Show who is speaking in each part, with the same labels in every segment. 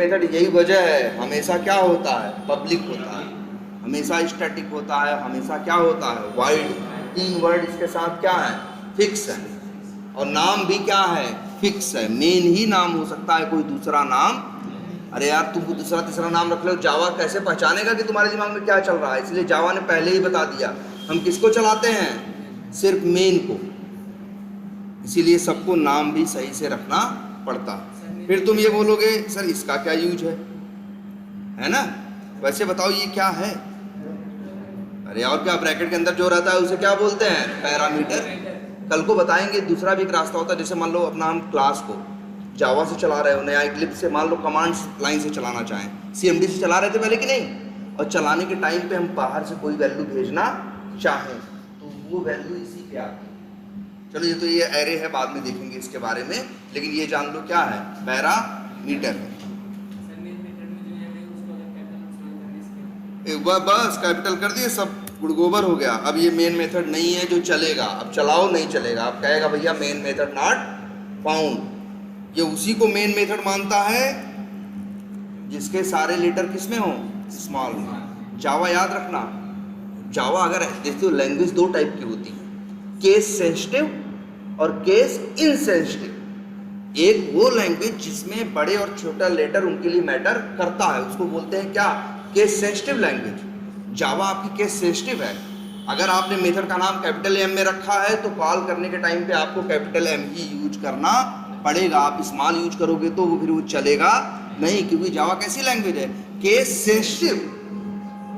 Speaker 1: Method यही वजह है, हमेशा क्या होता है, पब्लिक होता है, हमेशा स्टैटिक होता है, हमेशा क्या होता है, वाइड। 3 वर्ड इसके साथ क्या है, फिक्स है। और नाम भी क्या है, फिक्स है। मेन ही नाम हो सकता है, कोई दूसरा नाम। अरे यार तुम दूसरा तीसरा नाम रख लो, जावा कैसे पहचानेगा कि तुम्हारे दिमाग में क्या चल रहा है? इसलिए जावा ने पहले ही बता दिया हम किसको चलाते हैं, सिर्फ मेन को। इसीलिए सबको नाम भी सही से रखना पड़ता। फिर तुम ये बोलोगे सर इसका क्या यूज है ना? वैसे बताओ ये क्या है? अरे और क्या, ब्रैकेट के अंदर जो रहता है उसे क्या बोलते हैं, पैरामीटर। कल को बताएंगे दूसरा भी एक रास्ता होता है। जैसे मान लो अपना हम क्लास को जावा से चला रहे हो, नया इक्लिप्स से, मान लो कमांड्स लाइन से चलाना चाहें, सीएमडी से चला रहे थे पहले कि नहीं, और चलाने के टाइम पे हम बाहर से कोई वैल्यू भेजना चाहें तो वो वैल्यू इसी पे आती है। चलो ये तो ये एरे है, बाद में देखेंगे इसके बारे में, लेकिन ये जान लो क्या है, पैरामीटर है। एक बार बस कैपिटल कर दिए, सब गुड़गोबर हो गया। अब ये मेन मेथड नहीं है जो चलेगा, अब चलाओ नहीं चलेगा। अब कहेगा भैया मेन मेथड नॉट फाउंड। ये उसी को मेन मेथड मानता है जिसके सारे लेटर किसमें हो, स्मॉल में। जावा याद रखना, जावा अगर देखते हो लैंग्वेज 2 टाइप की होती है, केस सेंसिटिव और केस इनसेंसिटिव। एक वो लैंग्वेज जिसमें बड़े और छोटा लेटर उनके लिए मैटर करता है, उसको बोलते हैं क्या, केस सेंसिटिव लैंग्वेज। जावा आपकी केस सेंसिटिव है। अगर आपने मेथड का नाम कैपिटल एम में रखा है तो कॉल करने के टाइम पे आपको कैपिटल एम ही यूज करना पड़ेगा। आप स्मॉल यूज करोगे तो वो फिर वो चलेगा नहीं, क्योंकि जावा कैसी लैंग्वेज है, केस सेंसिटिव।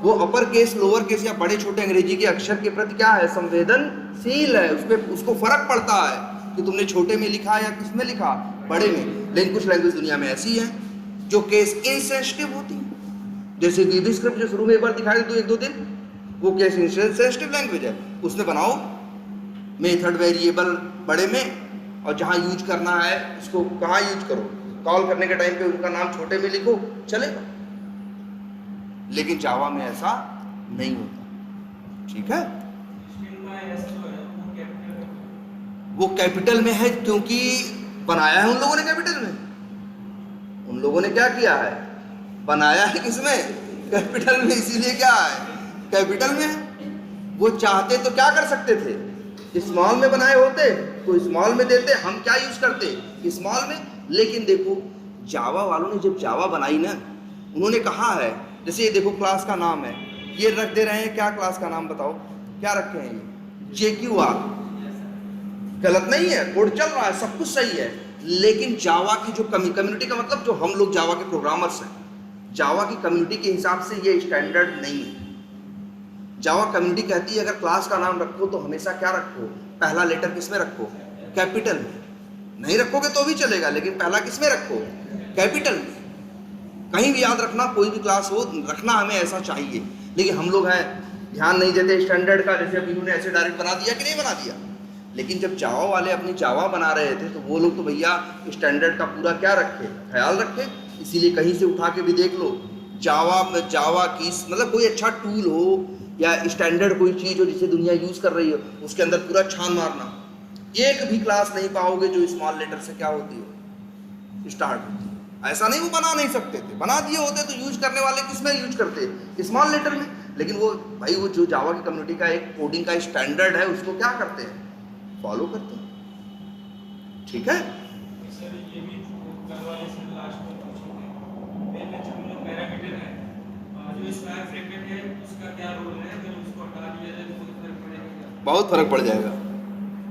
Speaker 1: वो अपर केस, लोअर केस या बड़े छोटे अंग्रेजी के अक्षर के प्रति क्या है, संवेदनशील है। उसको फर्क पड़ता है कि तुमने छोटे में लिखा या किसमें लिखा, बड़े में। लेकिन कुछ लैंग्वेज दुनिया में ऐसी है जो केस इनसेंसिटिव होती है। जैसे वीबी स्क्रिप्ट जो शुरू में एक बार दिखाई दे 1-2 दिन, वो केस इनसेंसिटिव लैंग्वेज है। उसमें बनाओ मेथड वेरिएबल बड़े में, और जहाँ यूज करना है उसको कहाँ यूज करो, कॉल करने के टाइम पे उनका नाम छोटे में लिखो, चलेगा। लेकिन जावा में ऐसा नहीं होता, ठीक है। वो कैपिटल में है क्योंकि बनाया है उन लोगों ने कैपिटल में। उन लोगों ने क्या किया है, बनाया है किसमें, कैपिटल में, इसीलिए क्या है, कैपिटल में। वो चाहते तो क्या कर सकते थे, स्मॉल में बनाए होते तो स्मॉल में देते, हम क्या यूज करते, स्मॉल में। लेकिन देखो जावा वालों ने जब जावा बनाई ना, उन्होंने कहा है, जैसे ये देखो क्लास का नाम है, ये रख दे रहे हैं, क्या क्लास का नाम बताओ, क्या रखे हैं, ये JQR। गलत नहीं है, कोड चल रहा है, सब कुछ सही है। लेकिन जावा की जो कम्युनिटी का मतलब, जो हम लोग जावा के प्रोग्रामर्स हैं, जावा की कम्युनिटी के हिसाब से ये स्टैंडर्ड नहीं है। जावा कम्युनिटी कहती है अगर क्लास का नाम रखो तो हमेशा क्या रखो, पहला लेटर किसमें रखो, कैपिटल में। नहीं रखोगे तो भी चलेगा, लेकिन पहला किसमें रखो, कैपिटल में। कहीं भी याद रखना, कोई भी क्लास हो, रखना हमें ऐसा चाहिए। लेकिन हम लोग हैं ध्यान नहीं देते स्टैंडर्ड का, जैसे अभी उन्होंने ऐसे डायरेक्ट बना दिया कि नहीं बना दिया। लेकिन जब जावा वाले अपनी जावा बना रहे थे तो वो लोग तो भैया स्टैंडर्ड का पूरा क्या रखे, ख्याल रखे। इसीलिए कहीं से उठा के भी देख लो, जावा की मतलब कोई अच्छा टूल हो या स्टैंडर्ड कोई चीज़ हो जिसे दुनिया यूज़ कर रही हो, उसके अंदर पूरा छान मारना, एक भी क्लास नहीं पाओगे जो स्मॉल लेटर से क्या होती हो, स्टार्ट होती है। ऐसा नहीं, वो बना नहीं सकते थे, बना दिए होते तो यूज करने वाले किसमें यूज करते, स्मॉल लेटर में। लेकिन वो भाई, वो जो जावा की कम्युनिटी का एक कोडिंग का स्टैंडर्ड है, उसको क्या करते हैं, फॉलो करते हैं, ठीक है। बहुत फर्क पड़ जाएगा,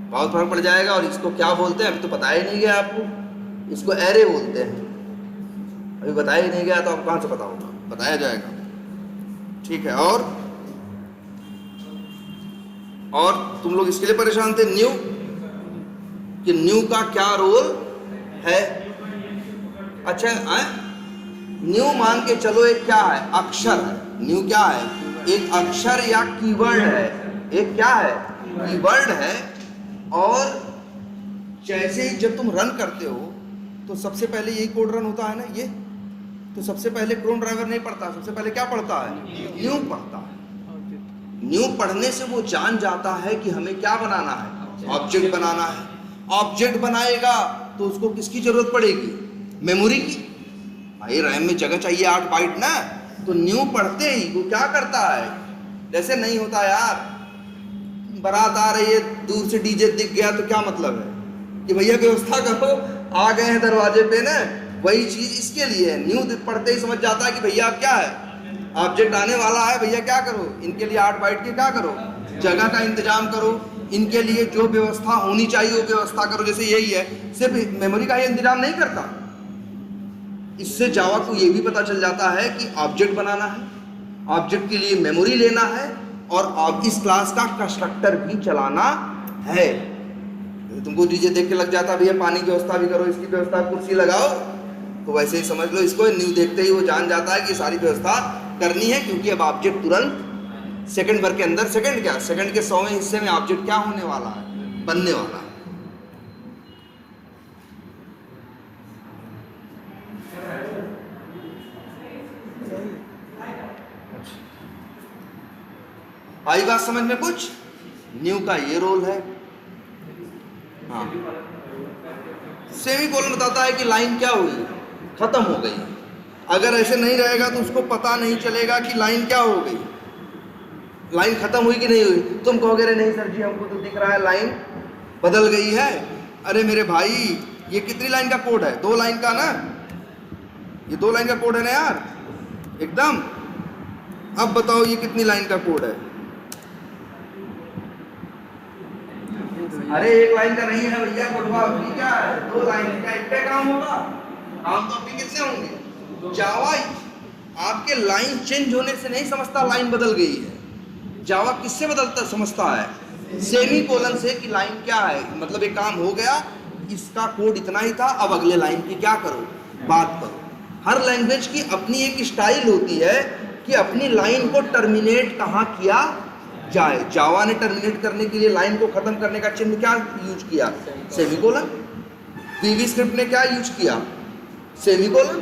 Speaker 1: बहुत फर्क पड़ जाएगा। और इसको क्या बोलते हैं अभी तो बताया ही नहीं गया आपको, इसको एरे बोलते हैं। अभी बताया ही नहीं गया तो आपको कहाँ से पता होगा, बताया जाएगा, ठीक है। और तुम लोग इसके लिए परेशान थे न्यू, कि न्यू का क्या रोल है। अच्छा न्यू मान के चलो, एक क्या है, अक्षर है। न्यू क्या है, एक अक्षर या कीवर्ड है, एक क्या है, कीवर्ड है। और जैसे ही जब तुम रन करते हो तो सबसे पहले यही कोड रन होता है ना, ये तो सबसे पहले क्रोन ड्राइवर नहीं पढ़ता, सबसे पहले क्या पढ़ता है, न्यू पढ़ता है। न्यू पढ़ने से वो जान जाता है कि हमें क्या बनाना है, ऑब्जेक्ट बनाना है। ऑब्जेक्ट बनाएगा तो उसको किसकी जरूरत पड़ेगी, मेमोरी की। भाई रैम में जगह चाहिए 8 बाइट ना, तो न्यू पढ़ते ही वो क्या करता है, जैसे नहीं होता यार, बारात आ रही है, दूर से डीजे दिख गया तो क्या मतलब है कि भैया व्यवस्था करो, आ गए हैं दरवाजे पे ना, वही चीज इसके लिए है। न्यू पढ़ते ही समझ जाता है कि भैया अब क्या है, ऑब्जेक्ट आने वाला है, भैया क्या करो, इनके लिए 8 बाइट की क्या करो, जगह का इंतजाम करो, इनके लिए जो व्यवस्था होनी चाहिए वो व्यवस्था करो। जैसे यही है, सिर्फ मेमोरी का ही इंतजाम नहीं करता, इससे जावा को ये भी पता चल जाता है कि ऑब्जेक्ट बनाना है, ऑब्जेक्ट के लिए मेमोरी लेना है, और इस क्लास का कंस्ट्रक्टर भी चलाना है। तुमको डीजे देख के लग जाता भैया पानी की व्यवस्था भी करो, इसकी व्यवस्था, कुर्सी लगाओ, तो वैसे ही समझ लो इसको, न्यू देखते ही वो जान जाता है कि सारी व्यवस्था करनी है, क्योंकि अब ऑब्जेक्ट तुरंत सेकंड भर के अंदर, सेकंड क्या, सेकंड के 100वें हिस्से में ऑब्जेक्ट क्या होने वाला है, बनने वाला है। आई बात समझ में कुछ? न्यू का ये रोल है। हाँ, सेमीकोलन बताता है कि लाइन क्या हुई, खत्म हो गई। अगर ऐसे नहीं रहेगा तो उसको पता नहीं चलेगा कि लाइन क्या हो गई, लाइन खत्म हुई कि नहीं हुई। तुम कहोगे अरे नहीं सर जी हमको तो दिख रहा है लाइन बदल गई है। अरे मेरे भाई ये कितनी लाइन का कोड है, 2 लाइन का ना, ये 2 लाइन का कोड है ना यार, एकदम। अब बताओ ये कितनी लाइन का कोड है? अरे 1 लाइन का नहीं है भैया कोडवा, अभी क्या है 2 लाइन का, इतने काम होगा, काम तो अभी कितने होंगे। जावा आपके लाइन चेंज होने से नहीं समझता लाइन बदल गई है, जावा किससे बदलता समझता है, सेमीकोलन से, कि लाइन क्या है, मतलब एक काम हो गया, इसका कोड इतना ही था, अब अगले लाइन की क्या करो, बात करो। हर लैंग्वेज की अपनी एक स्टाइल होती है कि अपनी लाइन को टर्मिनेट कहाँ किया जाए। जावा ने टर्मिनेट करने के लिए लाइन को खत्म करने का चिन्ह क्या यूज किया, सेमीकोलन। वीवी स्क्रिप्ट ने क्या यूज किया, सेमीकोलन।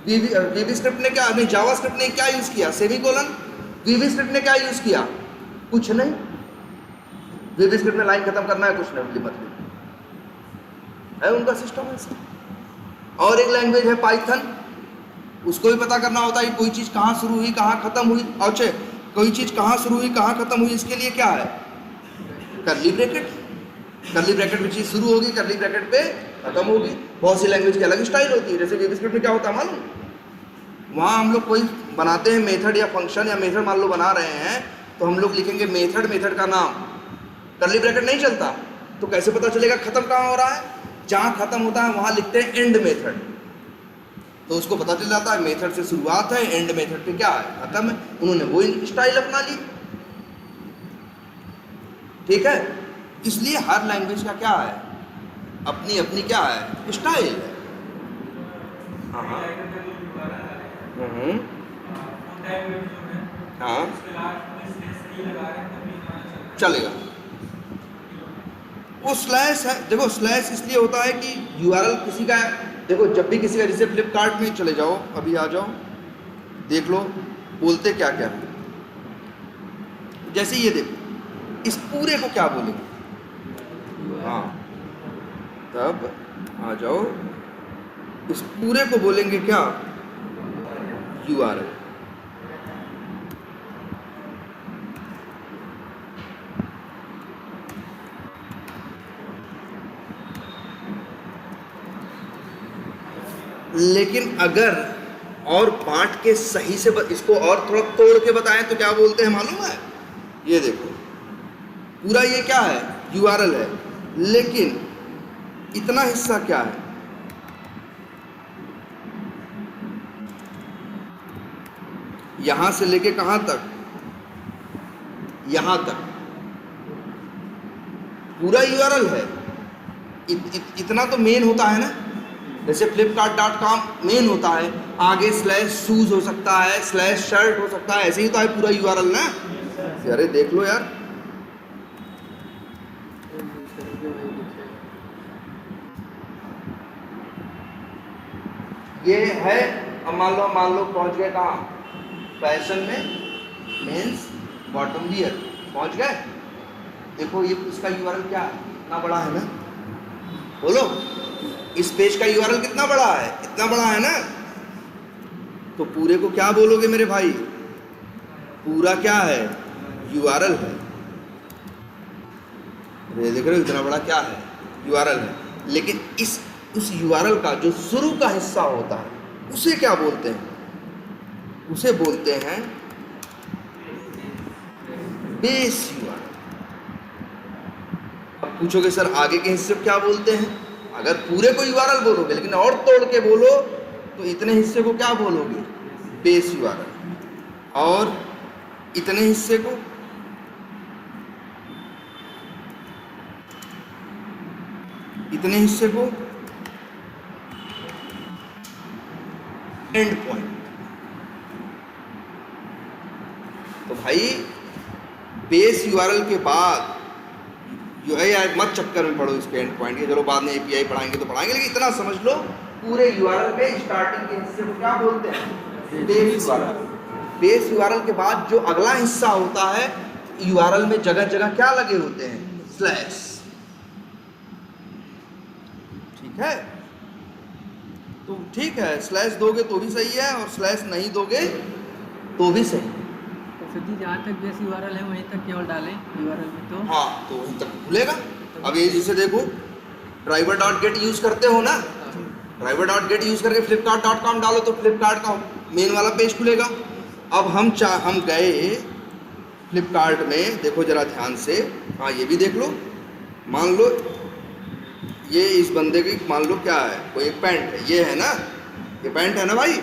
Speaker 1: वीवी स्क्रिप्ट ने क्या, नहीं जावा स्क्रिप्ट ने क्या यूज किया, सेमीकोलन। वीवी स्क्रिप्ट ने क्या यूज किया, कुछ नहीं। वीवी स्क्रिप्ट में लाइन खत्म करना है, कुछ नहीं, मतलब है उनका सिस्टम ऐसा। और एक लैंग्वेज है पाइथन, उसको भी पता करना होता है कि कोई चीज कहाँ शुरू हुई कहाँ खत्म हुई, अच्छा कोई चीज कहाँ शुरू हुई कहाँ खत्म हुई, इसके लिए क्या है, कर्ली ब्रैकेट। कर्ली ब्रैकेट में चीज शुरू होगी, कर्ली ब्रैकेट पे खत्म होगी। बहुत सी लैंग्वेज की अलग स्टाइल होती है। जैसे वीवी स्क्रिप्ट में क्या होता है मालूम, वहाँ हम लोग कोई बनाते हैं मेथड या फंक्शन, या मेथड मान लो बना रहे हैं, तो हम लोग लिखेंगे मेथड, मेथड का नाम, कर्ली ब्रैकेट नहीं चलता। तो कैसे पता चलेगा खत्म कहाँ हो रहा है, जहाँ खत्म होता है वहाँ लिखते हैं एंड मेथड, तो उसको पता चल जाता है मेथड से शुरुआत है, एंड मेथड पे क्या है, खत्म है। उन्होंने वो स्टाइल अपना ली, ठीक है। इसलिए हर लैंग्वेज का क्या है, अपनी अपनी क्या है, स्टाइल है। हाँ हाँ हाँ चलेगा। वो स्लैश है, देखो स्लैश इसलिए होता है कि यूआरएल किसी का, देखो जब भी किसी का, जैसे फ्लिपकार्ट में चले जाओ, अभी आ जाओ देख लो बोलते क्या क्या है। जैसे ये देखो, इस पूरे को क्या बोलेंगे, हाँ तब आ जाओ, इस पूरे को बोलेंगे क्या, यूआरएल। लेकिन अगर और बांट के सही से इसको और थोड़ा तोड़ के बताएं तो क्या बोलते हैं मालूम है, ये देखो पूरा ये क्या है, यूआरएल है, लेकिन इतना हिस्सा क्या है, यहां से लेके कहां तक, यहां तक पूरा यूआरएल है। इतना तो मेन होता है ना, जैसे flipkart.com मेन होता है, आगे स्लैश शूज हो सकता है, स्लैश शर्ट हो सकता है, ऐसे ही तो है पूरा यूआरएल ना। अरे देख लो यार, ये है। अब मान लो पहुंच गए कहाँ, फैशन में, मेंस बॉटम वियर पहुंच गए। देखो ये इसका यूआरएल क्या है, इतना बड़ा है ना, बोलो इस पेज का यूआरएल कितना बड़ा है, इतना बड़ा है ना। तो पूरे को क्या बोलोगे मेरे भाई? पूरा क्या है? URL है। ये देख रहे हो इतना बड़ा क्या है? URL है। लेकिन उस URL का जो शुरू का हिस्सा होता है उसे क्या बोलते हैं? उसे बोलते हैं बेस URL। अब पूछोगे सर आगे के हिस्से को क्या बोलते हैं? अगर पूरे को URL बोलोगे लेकिन और तोड़ के बोलो तो इतने हिस्से को क्या बोलोगे? Base URL। और इतने हिस्से को एंड पॉइंट। तो भाई बेस URL के बाद यार मत चक्कर में पढ़ो इसके एंड पॉइंट के, चलो बाद में API पढ़ाएंगे तो पढ़ाएंगे, लेकिन इतना समझ लो पूरे URL में स्टार्टिंग के हिस्से को क्या बोलते हैं? Base URL। बेस URL के बाद जो अगला हिस्सा होता है URL में जगह जगह क्या लगे होते हैं? स्लैश। ठीक है, तो ठीक है, स्लैश दोगे तो भी सही है और स्लैश नहीं दोगे तो भी सही है।
Speaker 2: तो फिर जी जहाँ तक बेस URL है वहीं तक केवल डालें URL में तो
Speaker 1: हाँ, तो वहीं तक खुलेगा। अब ये जैसे देखो driver.get यूज करते हो ना, driver.get यूज करके flipkart.com डालो तो फ्लिपकार्ट का मेन वाला पेज खुलेगा। अब हम गए फ्लिपकार्ट में, देखो जरा ध्यान से, हाँ ये भी देख लो। मान लो ये इस बंदे की मान लो क्या है, कोई एक पैंट है, ये है ना, ये पैंट है ना भाई।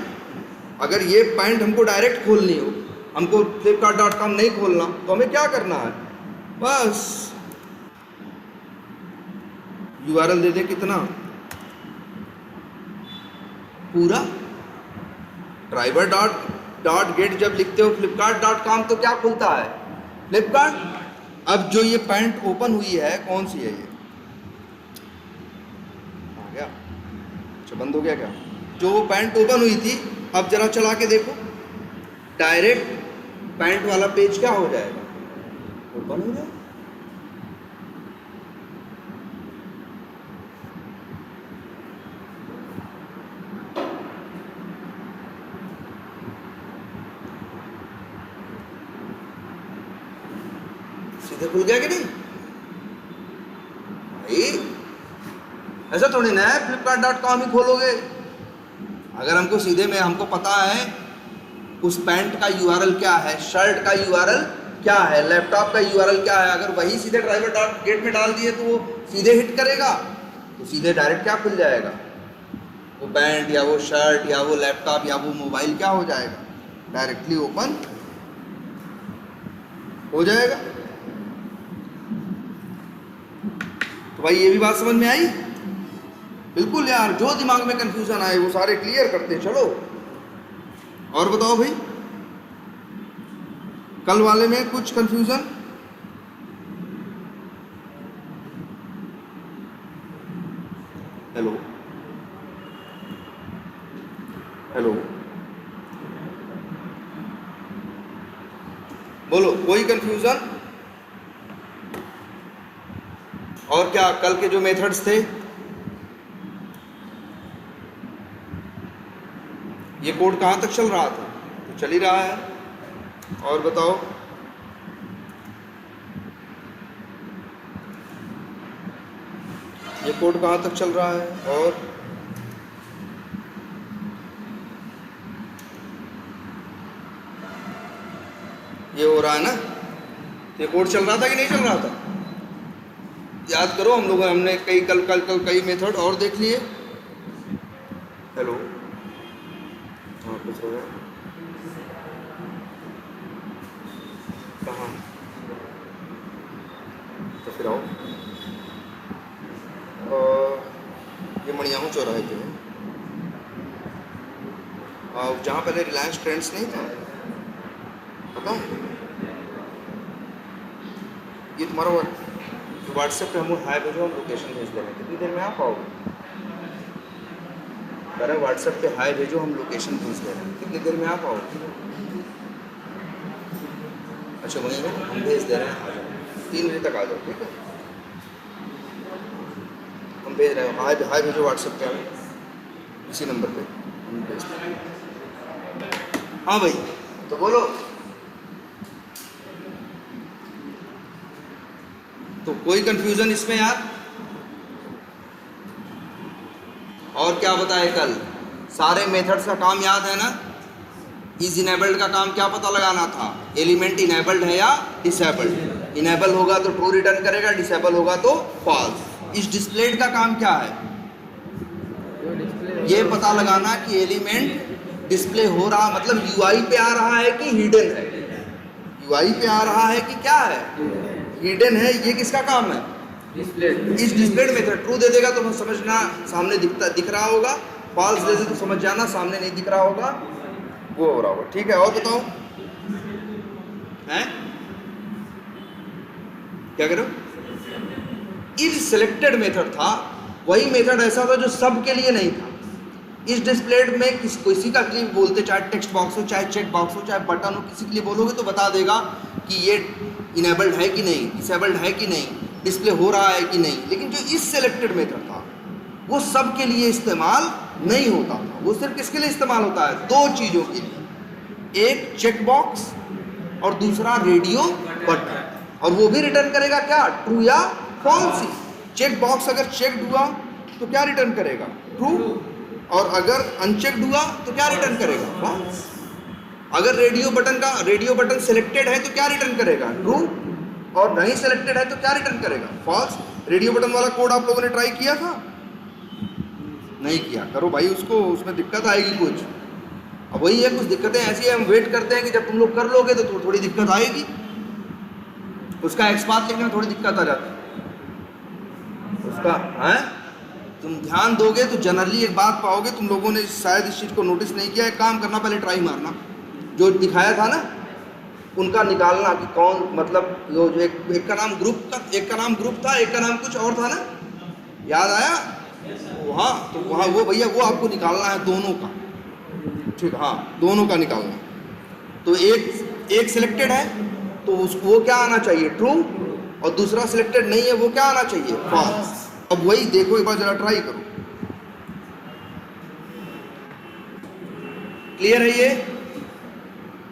Speaker 1: अगर ये पैंट हमको डायरेक्ट खोलनी हो, हमको flipkart.com नहीं खोलना, तो हमें क्या करना है? बस URL दे दे कितना? पूरा। driver.get जब लिखते हो flipkart.com तो क्या खुलता है? फ्लिपकार्ट। अब जो ये पैंट ओपन हुई है कौन सी है? ये आ गया, अच्छा बंद हो गया क्या? जो वो पैंट ओपन हुई थी, अब जरा चला के देखो, डायरेक्ट पैंट वाला पेज क्या हो जाएगा? ओपन हो जाएगा। सीधे खुल गया कि नहीं भाई? ऐसा थोड़ी ना है flipkart.com ही खोलोगे। अगर हमको सीधे में हमको पता है उस पैंट का URL क्या है, शर्ट का URL क्या है, लैपटॉप का URL क्या है, अगर वही सीधे driver.get में डाल दिए तो वो सीधे हिट करेगा, तो सीधे डायरेक्ट क्या खुल जाएगा? वो पैंट या वो शर्ट या वो लैपटॉप या वो मोबाइल क्या हो जाएगा? डायरेक्टली ओपन हो जाएगा। तो भाई ये भी बात समझ में आई? बिल्कुल यार, जो दिमाग में कंफ्यूजन आए वो सारे क्लियर करते चलो। और बताओ भाई, कल वाले में कुछ कंफ्यूजन? हेलो हेलो, बोलो कोई कंफ्यूजन? और क्या कल के जो मेथड्स थे, ये कोड कहाँ तक चल रहा था? तो चल ही रहा है। और बताओ, ये कोड कहाँ तक चल रहा है? और ये हो रहा है ना? ये कोड चल रहा था कि नहीं चल रहा था? याद करो, हम लोग हमने कल कई मेथड और देख लिए। हेलो, हाँ कुछ हो रहा है? कहाँ? तो फिर आओ। ये मणियाहू चौराहे पे है, जहाँ पहले रिलायंस ट्रेंड्स नहीं था, पता है? ये तुम्हारा व्हाट्सएप पे हम हाय भेजो, हम लोकेशन भेज दे रहे हैं, कितनी देर में आप आओगे? अरे व्हाट्सएप पे हाय भेजो, हम लोकेशन भेज दे रहे हैं, कितनी देर में आप आओगे? अच्छा वहीं हो, हम भेज दे रहे हैं, आ जाओ 3 बजे तक आ जाओ, ठीक है? हम भेज रहे हैं, हाय भेजो व्हाट्सएप पे, इसी नंबर पे हम भेज दें। हाँ भाई, तो बोलो। तो कोई कंफ्यूजन इसमें यार? और क्या बताए कल? सारे मेथड्स का काम याद है ना? इज इनेबल्ड का काम क्या पता लगाना था? एलिमेंट इनेबल्ड है या डिसेबल्ड। इनेबल होगा तो ट्रू रिटर्न करेगा, डिसेबल होगा तो फॉल्स। इस डिस्प्लेड का काम क्या है?
Speaker 2: जो डिस्प्ले
Speaker 1: ये पता लगाना कि एलिमेंट डिस्प्ले हो रहा, मतलब यूआई पे आ रहा है कि हिडन है। यूआई पे आ रहा है कि क्या है? हिडन है। ये किसका काम है?
Speaker 2: डिस्प्ले
Speaker 1: इस डिस्प्लेड मेथड। ट्रू दे देगा तो समझना सामने दिख रहा होगा, फॉल्स दे दे तो समझ जाना सामने नहीं दिख रहा होगा, वो हो रहा होगा। ठीक है, और बताओ हैं क्या करो? इज सिलेक्टेड मेथड था, वही मेथड ऐसा था जो सब के लिए नहीं था। इस डिस्प्लेड में किसी का लिए बोलते, चाहे टेक्स्ट बॉक्स हो, चाहे चेक बॉक्स हो, चाहे बटन हो, किसी के लिए बोलोगे तो बता देगा कि ये इनेबल्ड है कि नहीं, डिसेबल्ड है कि नहीं, डिस्प्ले हो रहा है कि नहीं। लेकिन जो इस सिलेक्टेड मेथड था वो सब के लिए इस्तेमाल नहीं होता था। वो सिर्फ किसके लिए इस्तेमाल होता है? दो चीज़ों के लिए, एक चेक बॉक्स और दूसरा रेडियो बटन। और वो भी रिटर्न करेगा क्या? ट्रू या फॉल्स ही। चेक बॉक्स अगर चेक्ड हुआ तो क्या रिटर्न करेगा? ट्रू। और अगर अनचेक्ड हुआ तो क्या रिटर्न करेगा? फॉल्स। अगर रेडियो बटन सिलेक्टेड है तो क्या रिटर्न करेगा? ट्रू। और नहीं सिलेक्टेड है तो क्या रिटर्न करेगा? फॉल्स। रेडियो बटन वाला कोड आप लोगों ने ट्राई किया था? नहीं किया? करो भाई उसको, उसमें दिक्कत आएगी कुछ। अब वही है, कुछ दिक्कतें ऐसी है, हम वेट करते हैं कि जब तुम लोग कर लोगे तो थोड़ी दिक्कत आएगी। उसका एक्सपाथ लिखने में थोड़ी दिक्कत आ जाती है उसका है। तुम ध्यान दोगे तो जनरली एक बात पाओगे, तुम लोगों ने शायद इस चीज़ को नोटिस नहीं किया। एक काम करना, पहले ट्राई मारना, जो दिखाया था ना उनका निकालना कि कौन, मतलब जो एक का नाम ग्रुप था, एक का नाम कुछ और था ना, याद आया? हाँ, तो वहाँ वो भैया वो आपको निकालना है दोनों का। ठीक, हाँ दोनों का निकालना। तो एक सिलेक्टेड है तो उसको वो क्या आना चाहिए? ट्रू। और दूसरा सिलेक्टेड नहीं है, वो क्या आना चाहिए? फॉल्स। अब वही देखो, एक बार जरा ट्राई करो। क्लियर है ये?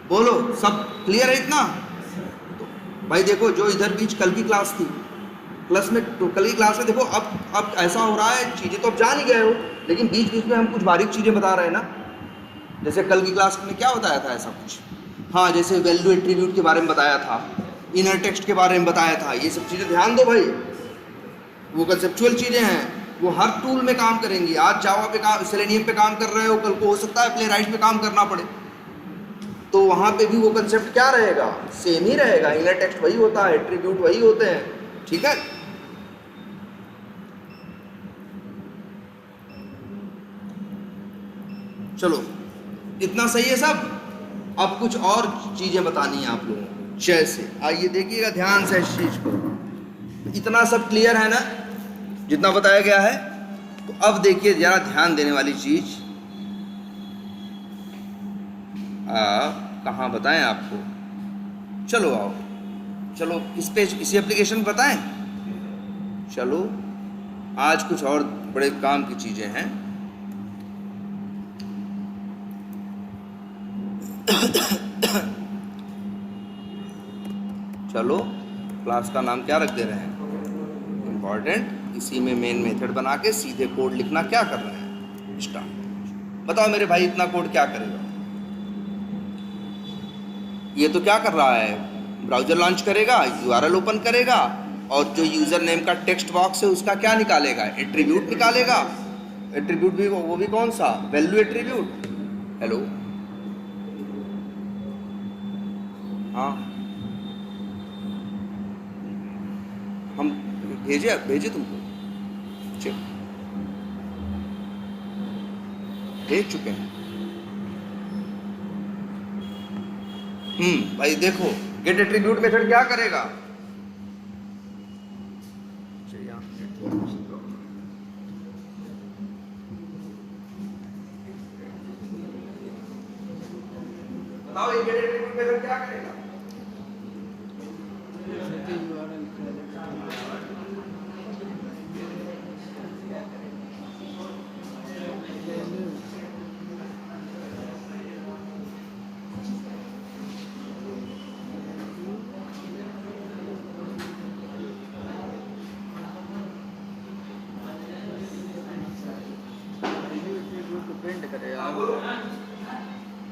Speaker 1: बोलो, सब क्लियर है इतना? तो भाई देखो, जो इधर बीच कल की क्लास थी, कल की क्लास में देखो, अब ऐसा हो रहा है, चीज़ें तो अब जान ही गए हो, लेकिन बीच बीच में हम कुछ बारीक चीज़ें बता रहे हैं ना। जैसे कल की क्लास में क्या बताया था ऐसा कुछ? हाँ, जैसे वैल्यू एट्रीब्यूट के बारे में बताया था, इनर टेक्स्ट के बारे में बताया था। ये सब चीज़ें ध्यान दो भाई, वो कंसेप्चुअल चीज़ें हैं, वो हर टूल में काम करेंगी। आज जावा पे काम, सेलेनियम पे काम कर रहे हो, कल को हो सकता है प्लेराइट पे काम करना पड़े, तो वहाँ पे भी वो कंसेप्ट क्या रहेगा? सेम ही रहेगा। इनर टेक्स्ट वही होता है, एट्रीब्यूट वही होते हैं। ठीक है, चलो इतना सही है सब। अब कुछ और चीज़ें बतानी है आप लोगों को, जैसे आइए देखिएगा ध्यान से इस चीज़ को। इतना सब क्लियर है ना, जितना बताया गया है? तो अब देखिए जरा ध्यान देने वाली चीज़, कहाँ बताएं आपको? चलो आओ, चलो इसी एप्लीकेशन बताएं। चलो आज कुछ और बड़े काम की चीज़ें हैं। चलो क्लास का नाम क्या रख दे रहे हैं? इम्पॉर्टेंट। इसी में मेन मेथड बना के सीधे कोड लिखना क्या कर रहे हैं? स्टार्ट। बताओ मेरे भाई, इतना कोड क्या करेगा? ये तो क्या कर रहा है? ब्राउजर लॉन्च करेगा, यूआरएल ओपन करेगा, और जो यूज़र नेम का टेक्स्ट बॉक्स है उसका क्या निकालेगा? एट्रीब्यूट निकालेगा। एट्रीब्यूट भी वो भी कौन सा? Value attribute. हेलो, हाँ, हम भेजे तुमको, चलो भेज चुके हैं। भाई देखो, गेट एट्रीब्यूट मेथड क्या करेगा? बताओ ये गेट एट्रीब्यूट मेथड क्या करेगा?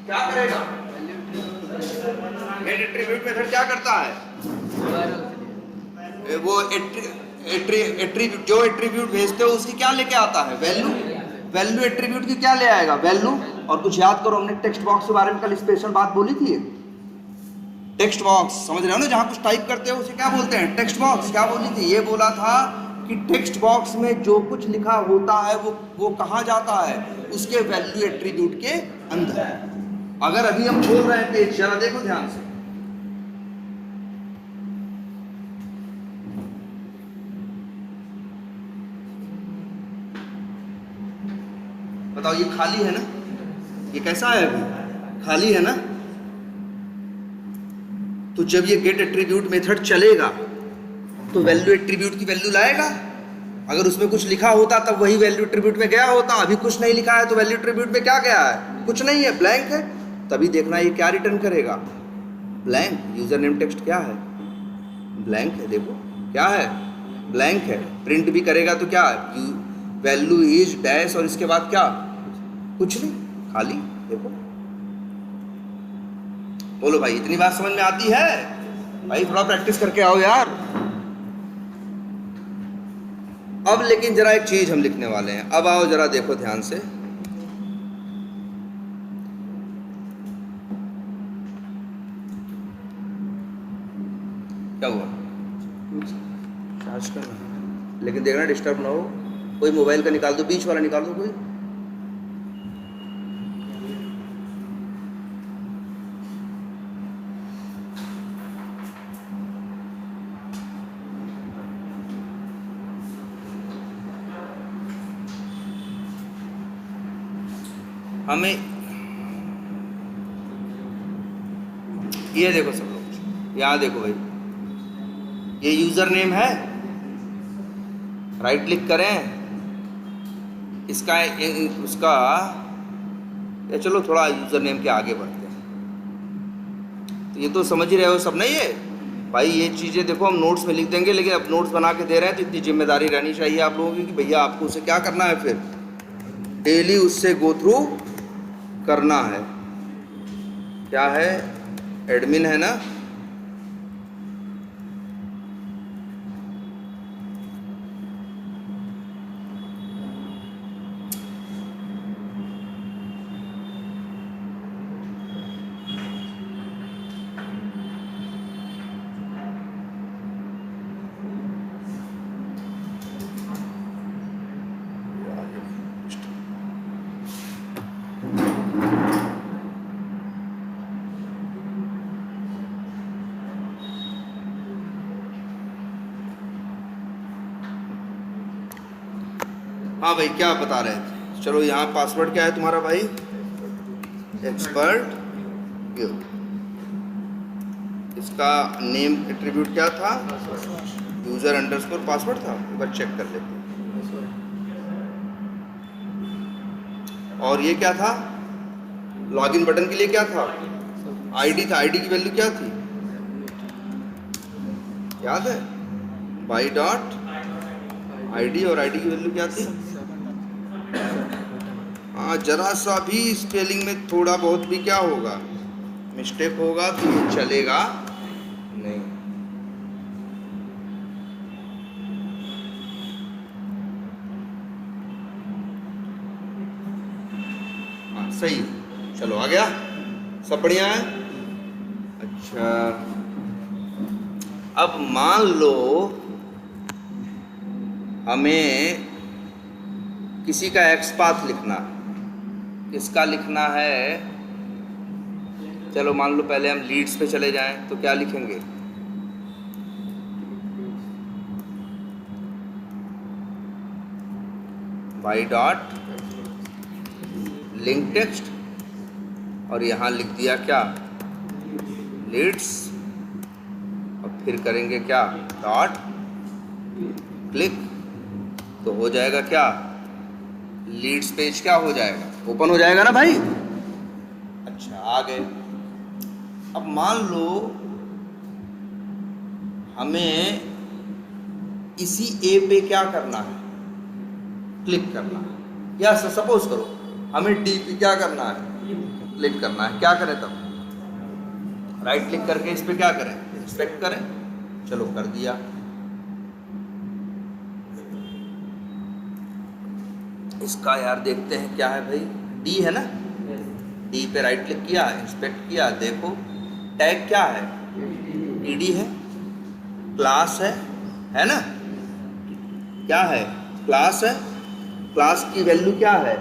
Speaker 1: क्या करेगा? गेट एट्रीब्यूट मेथड क्या करता है? वो एट्रीब्यूट जो एट्रीब्यूट भेजते हो उसकी क्या लेके आता है? वैल्यू। वैल्यू एट्रीब्यूट की क्या ले आएगा? वैल्यू। और कुछ याद करो, हमने टेक्स्ट बॉक्स के बारे में कल स्पेशल बात बोली थी। टेक्स्ट बॉक्स समझ रहे हो ना, जहां कुछ टाइप करते हो उसे क्या बोलते हैं? Text box. क्या बोली थी? ये बोला था कि टेक्स्ट बॉक्स में जो कुछ लिखा होता है वो कहाँ जाता है? उसके वैल्यू एट्रीब्यूट के अंदर। अगर अभी हम बोल रहे हैं पेज, जरा देखो ध्यान से, बताओ ये खाली है ना? ये कैसा है? अभी खाली है ना? तो जब ये गेट एट्रीब्यूट मेथड चलेगा तो वैल्यू एट्रीब्यूट की वैल्यू लाएगा। अगर उसमें कुछ लिखा होता तब वही वैल्यू एट्रीब्यूट में गया होता। अभी कुछ नहीं लिखा है तो वैल्यू एट्रीब्यूट में क्या गया है? कुछ नहीं है, ब्लैंक है। तभी देखना ये क्या रिटर्न करेगा? ब्लैंक। यूजर नेम टेक्स्ट क्या है? ब्लैंक है। देखो क्या है? ब्लैंक है। प्रिंट भी करेगा तो क्या है? वैल्यू इज डैश और इसके बाद क्या? कुछ नहीं, खाली। देखो, बोलो भाई, इतनी बात समझ में आती है? भाई थोड़ा प्रैक्टिस करके आओ यार। अब लेकिन जरा एक चीज हम लिखने वाले हैं। अब आओ जरा देखो ध्यान से। क्या हुआ? चार्ज करना, लेकिन देखना डिस्टर्ब ना हो। कोई मोबाइल का निकाल दो, बीच वाला निकाल दो कोई। हमें ये देखो सब लोग, यहाँ देखो भाई, ये यूजर नेम है। राइट क्लिक करें, इसका उसका या चलो थोड़ा यूजर नेम के आगे बढ़ते हैं। तो ये तो समझ ही रहे हो सब नहीं? ये भाई ये चीज़ें देखो हम नोट्स में लिख देंगे, लेकिन अब नोट्स बना के दे रहे हैं तो इतनी जिम्मेदारी रहनी चाहिए आप लोगों की कि भैया आपको उसे क्या करना है, फिर डेली उससे गो थ्रू करना है। क्या है? एडमिन है ना? हाँ भाई, क्या बता रहे थे? चलो यहाँ पासवर्ड क्या है तुम्हारा भाई? Expert view. इसका नेम एट्रीब्यूट क्या था? यूजर अंडरस्कोर पासवर्ड था। एक बार चेक कर लेते हैं। और ये क्या था? लॉगिन बटन के लिए क्या था? आईडी था। आईडी की वैल्यू क्या थी? याद है? By dot ID. और आईडी की वैल्यू क्या थी? हाँ, जरा सा भी स्पेलिंग में थोड़ा बहुत भी क्या होगा, मिस्टेक होगा तो ये चलेगा नहीं। हाँ सही, चलो आ गया, सब बढ़िया है। अच्छा, अब मान लो हमें किसी का एक्स पाथ लिखना, किसका लिखना है? चलो मान लो पहले हम लीड्स पे चले जाएं, तो क्या लिखेंगे? बाई डॉट लिंक टेक्स्ट, और यहाँ लिख दिया क्या? लीड्स। और फिर करेंगे क्या? Dot click. तो हो जाएगा क्या? लीड्स पेज क्या हो जाएगा? ओपन हो जाएगा ना भाई। अच्छा, आ गए। अब मान लो हमें इसी ए पे क्या करना है? क्लिक करना है। या सपोज करो हमें डी पे क्या करना है? क्लिक करना है। क्या करें तब? राइट क्लिक करके इस पे क्या करें? इंस्पेक्ट करें। चलो कर दिया। इसका यार देखते हैं क्या है भाई, डी है ना, डी पे राइट क्लिक किया, इंस्पेक्ट किया, देखो टैग क्या है, टीडी है, क्लास है ना, क्या है, क्लास है, क्लास की वैल्यू क्या है,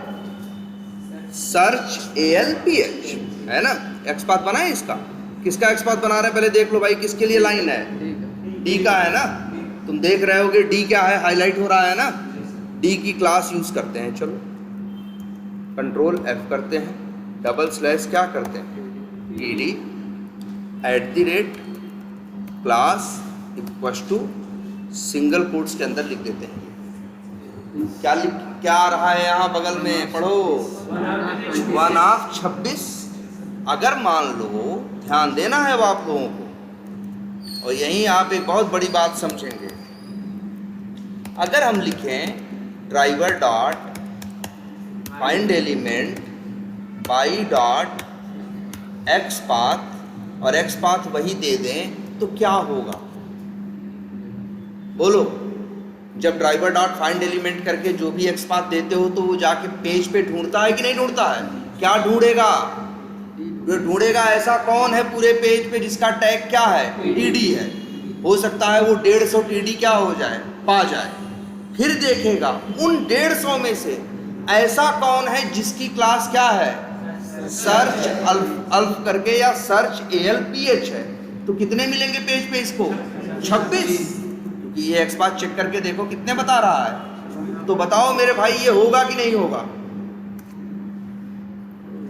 Speaker 1: सर्च ALPH है ना। एक्सपाथ बना है इसका, किसका एक्सपाथ बना रहे हैं पहले देख लो भाई, किसके लिए लाइन है, डी का है ना। तुम देख रहे होगे डी क्या है, हाईलाइट हो रहा है ना, डी की क्लास यूज करते हैं। चलो कंट्रोल F करते हैं, डबल स्लैश क्या करते हैं, TD @ class equals to single quotes के अंदर लिख देते हैं। क्या आ रहा है यहाँ बगल में, पढ़ो 1/26। अगर मान लो, ध्यान देना है वो आप लोगों को, और यहीं आप एक बहुत बड़ी बात समझेंगे। अगर हम लिखें driver dot find element by dot x path और एक्स पाथ वही दे दें तो क्या होगा, बोलो। जब ड्राइवर डॉट फाइंड एलिमेंट करके जो भी एक्स पाथ देते हो तो वो जाके पेज पे ढूंढता है कि नहीं ढूंढता है? क्या ढूंढेगा? जो ढूंढेगा ऐसा कौन है पूरे पेज पे जिसका टैग क्या है, टीडी है। हो सकता है वो 150 टीडी क्या हो जाए, पा जाए। फिर देखेगा उन 150 में से ऐसा कौन है जिसकी क्लास क्या है, सर्च अल्फ करके या सर्च ALPH है। तो कितने मिलेंगे पेज पे इसको, 26। क्योंकि ये एक्स पाथ चेक करके देखो कितने बता रहा है। तो बताओ मेरे भाई ये होगा कि नहीं होगा?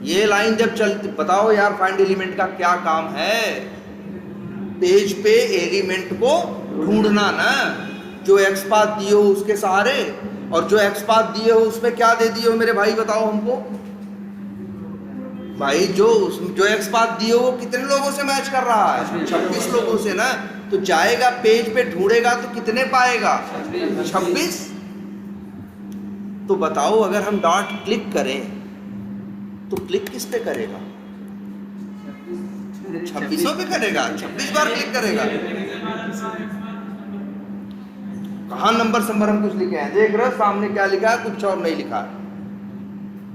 Speaker 1: ये लाइन जब चलती, बताओ यार फाइंड एलिमेंट का क्या काम है, पेज पे एलिमेंट को ढूंढना ना। जो एक्स पाथ दिए हो उसके सहारे, और जो एक्स पाथ दिए हो उसमें क्या दे दिए हो मेरे भाई, बताओ हमको भाई। जो एक्स पाथ दिए हो वो कितने लोगों से मैच कर रहा है, 26 लोगों से ना। तो जाएगा पेज पे ढूंढेगा तो कितने पाएगा, 26। तो बताओ अगर हम डॉट क्लिक करें तो क्लिक किस पे करेगा, 26 पे करेगा, 26 बार क्लिक करेगा। कहाँ नंबर हम कुछ लिखे हैं, देख रहे हो सामने क्या लिखा है, कुछ और नहीं लिखा है।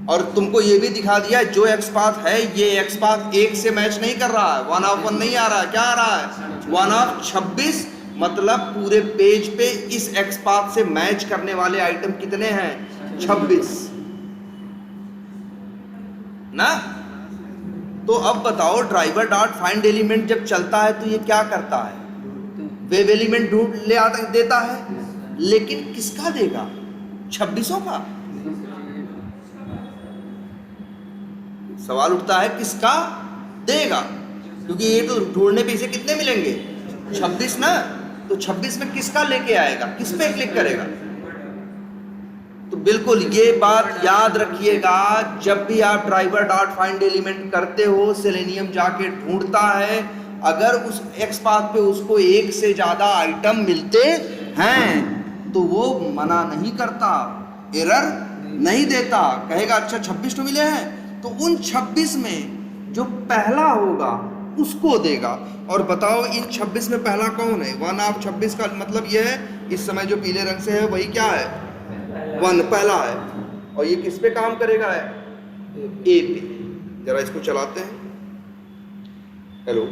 Speaker 1: और तुमको ये भी दिखा दिया जो एक्स पाथ है ये एक्स पाथ 1 से मैच नहीं कर रहा है, 1/1 नहीं आ रहा है, क्या आ रहा है 1/26। मतलब पूरे पेज पे इस एक्स पाथ से मैच करने वाले आइटम कितने हैं, 26 ना। तो अब बताओ ड्राइवर डॉट फाइंड एलिमेंट जब चलता है तो ये क्या करता है, वेब एलिमेंट ढूंढ ले आता देता है, लेकिन किसका देगा, 26 का। सवाल उठता है किसका देगा, क्योंकि ये तो ढूंढने पे इसे कितने मिलेंगे, 26 ना। तो 26 में किसका लेके आएगा, किस पे क्लिक करेगा। तो बिल्कुल ये बात याद रखिएगा, जब भी आप ड्राइवर डॉट फाइंड एलिमेंट करते हो सेलेनियम जाके ढूंढता है। अगर उस एक्स पाथ पे उसको 1 से ज्यादा आइटम मिलते हैं तो वो मना नहीं करता, एरर नहीं देता, कहेगा अच्छा 26 तो मिले हैं तो उन 26 में जो पहला होगा उसको देगा। और बताओ इन 26 में पहला कौन है, 1/26 का मतलब ये है इस समय जो पीले रंग से है वही क्या है, 1 पहला है। और ये किस पे काम करेगा, है ए पे। जरा इसको चलाते हैं, हेलो,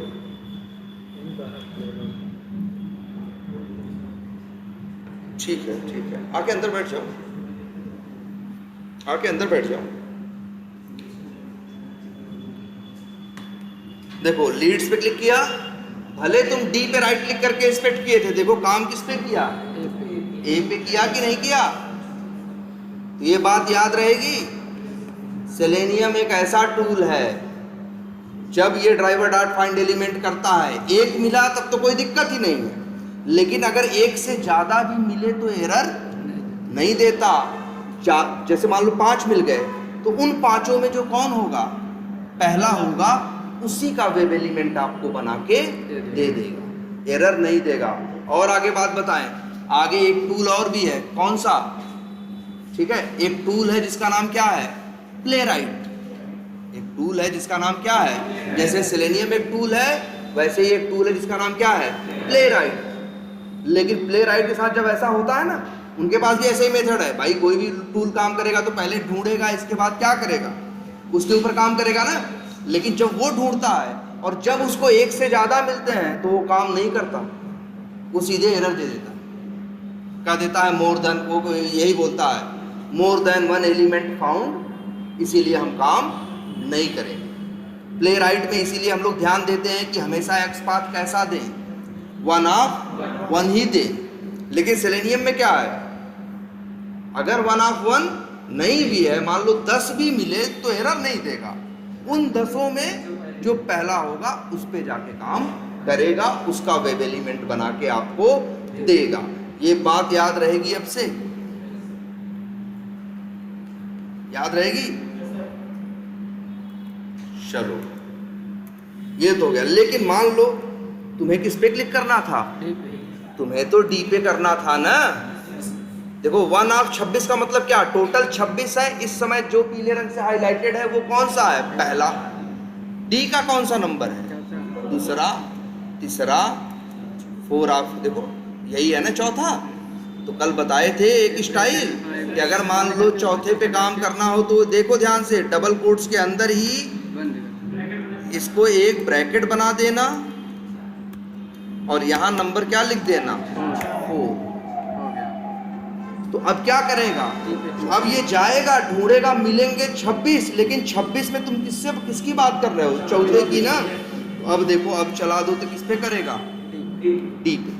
Speaker 1: ठीक है, आके अंदर बैठ जाओ, आके अंदर बैठ जाओ। देखो लीड्स पे क्लिक किया, भले तुम डी पे राइट क्लिक करके इंस्पेक्ट किए थे, देखो काम किस पे किया, ए पे किया कि नहीं किया। तो ये बात याद रहेगी, सेलेनियम एक ऐसा टूल है जब ये ड्राइवर डॉट फाइंड एलिमेंट करता है, 1 मिला तब तो कोई दिक्कत ही नहीं है, लेकिन अगर 1 से ज्यादा भी मिले तो एरर नहीं देता। जैसे मान लो 5 मिल गए तो उन 5 में जो कौन होगा, पहला होगा, उसी का वेब एलिमेंट आपको बना के दे देगा, एरर नहीं देगा। और आगे बात बताएं, आगे एक टूल और भी है, कौन सा, ठीक है, एक टूल है जिसका नाम क्या है, प्ले राइट। एक टूल है जिसका नाम क्या है, जैसे सेलेनियम एक टूल है, वैसे ही एक टूल है जिसका नाम क्या है, प्लेराइट। लेकिन प्लेराइट के साथ जब ऐसा होता है ना, उनके पास भी ऐसे ही मेथड है भाई, कोई भी टूल काम करेगा तो पहले ढूंढेगा, इसके बाद क्या करेगा, उसके ऊपर काम करेगा ना। लेकिन जब वो ढूंढता है और जब उसको एक से ज़्यादा मिलते हैं तो वो काम नहीं करता, वो सीधे एरर दे देता है, क्या देता है, मोर देन, वो यही बोलता है more than one element found, इसीलिए हम काम नहीं करेंगे। प्लेराइट में इसीलिए हम लोग ध्यान देते हैं कि हमेशा एक्स पाथ कैसा दें, 1 ऑफ 1 ही दें। लेकिन सेलेनियम में क्या है, अगर 1 ऑफ 1 नहीं भी है, मान लो 10 भी मिले तो एरर नहीं देगा, उन 10 में जो पहला होगा उस पे जाके काम करेगा, उसका वेब एलिमेंट बना के आपको देगा। ये बात याद रहेगी, अब से याद रहेगी। चलो ये तो हो गया। लेकिन मान लो तुम्हें किस पे क्लिक करना था, तुम्हें तो डी पे करना था ना। देखो 1 ऑफ 26 का मतलब क्या, टोटल 26 है। इस समय जो पीले रंग से हाईलाइटेड है वो कौन सा है, पहला। डी का कौन सा नंबर है, दूसरा, तीसरा, 4 ऑफ, देखो यही है ना चौथा। तो कल बताए थे एक स्टाइल कि अगर मान लो चौथे पे काम करना हो तो देखो ध्यान से, डबल कोट्स के अंदर ही इसको एक ब्रैकेट बना देना और यहाँ नंबर क्या लिख देना, 4। तो अब क्या करेगा, अब ये जाएगा ढूंढेगा, मिलेंगे 26, लेकिन 26 में तुम किसकी बात कर रहे हो, चौथे की ना। तो अब देखो, अब चला दो तो किस पे करेगा, डी पे।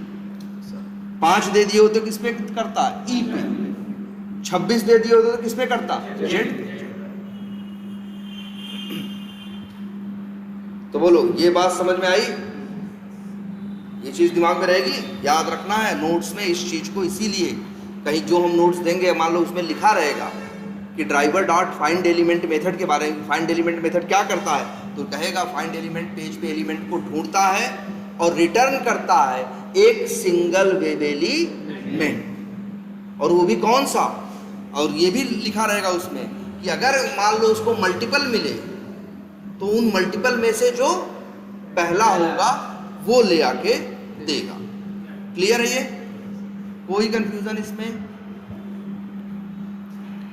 Speaker 1: 5 दे दिए होते तो किस पे करता, ई पे। 26 दे दिए होते तो किस पे करता, जेड पे। तो बोलो ये बात समझ में आई, ये चीज दिमाग में रहेगी, याद रखना है नोट्स में इस चीज को। इसीलिए कहीं जो हम नोट्स देंगे, मान लो उसमें लिखा रहेगा कि driver dot find element method के बारे में। फाइंड एलिमेंट मेथड क्या करता है, तो कहेगा फाइंड एलिमेंट, पेज पे एलिमेंट को ढूंढता है और रिटर्न करता है एक सिंगल वेब एलिमेंट, और वो भी कौन सा। और ये भी लिखा रहेगा उसमें कि अगर मान लो उसको मल्टीपल मिले तो उन मल्टीपल में से जो पहला होगा वो ले आके देगा। क्लियर है ये, कोई कंफ्यूजन इसमें,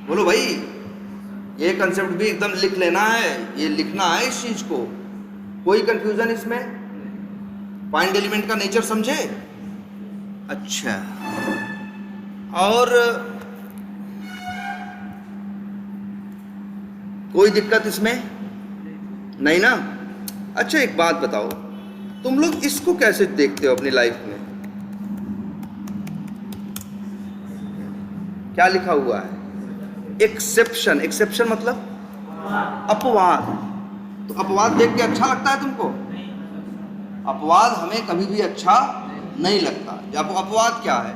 Speaker 1: बोलो भाई। ये कंसेप्ट भी एकदम लिख लेना है, ये लिखना है इस चीज को, कोई कंफ्यूजन इसमें। फाइंड एलिमेंट का नेचर समझे, अच्छा। और कोई दिक्कत इसमें नहीं ना। अच्छा एक बात बताओ, तुम लोग इसको कैसे देखते हो अपनी लाइफ में, क्या लिखा हुआ है, एक्सेप्शन। एक्सेप्शन मतलब अपवाद। तो अपवाद देख के अच्छा लगता है तुमको, अपवाद हमें कभी भी अच्छा नहीं लगता। जब अपवाद क्या है,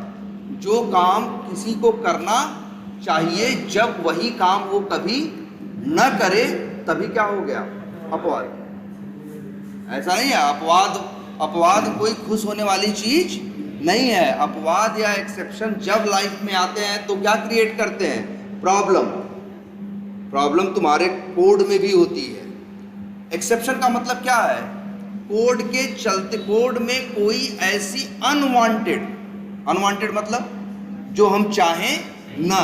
Speaker 1: जो काम किसी को करना चाहिए जब वही काम वो कभी न करे, तभी क्या हो गया, अपवाद। ऐसा नहीं है, अपवाद कोई खुश होने वाली चीज नहीं है। अपवाद या एक्सेप्शन जब लाइफ में आते हैं तो क्या क्रिएट करते हैं, प्रॉब्लम। प्रॉब्लम तुम्हारे कोड में भी होती है। एक्सेप्शन का मतलब क्या है, कोड के चलते, कोड में कोई ऐसी अनवांटेड मतलब जो हम चाहें ना,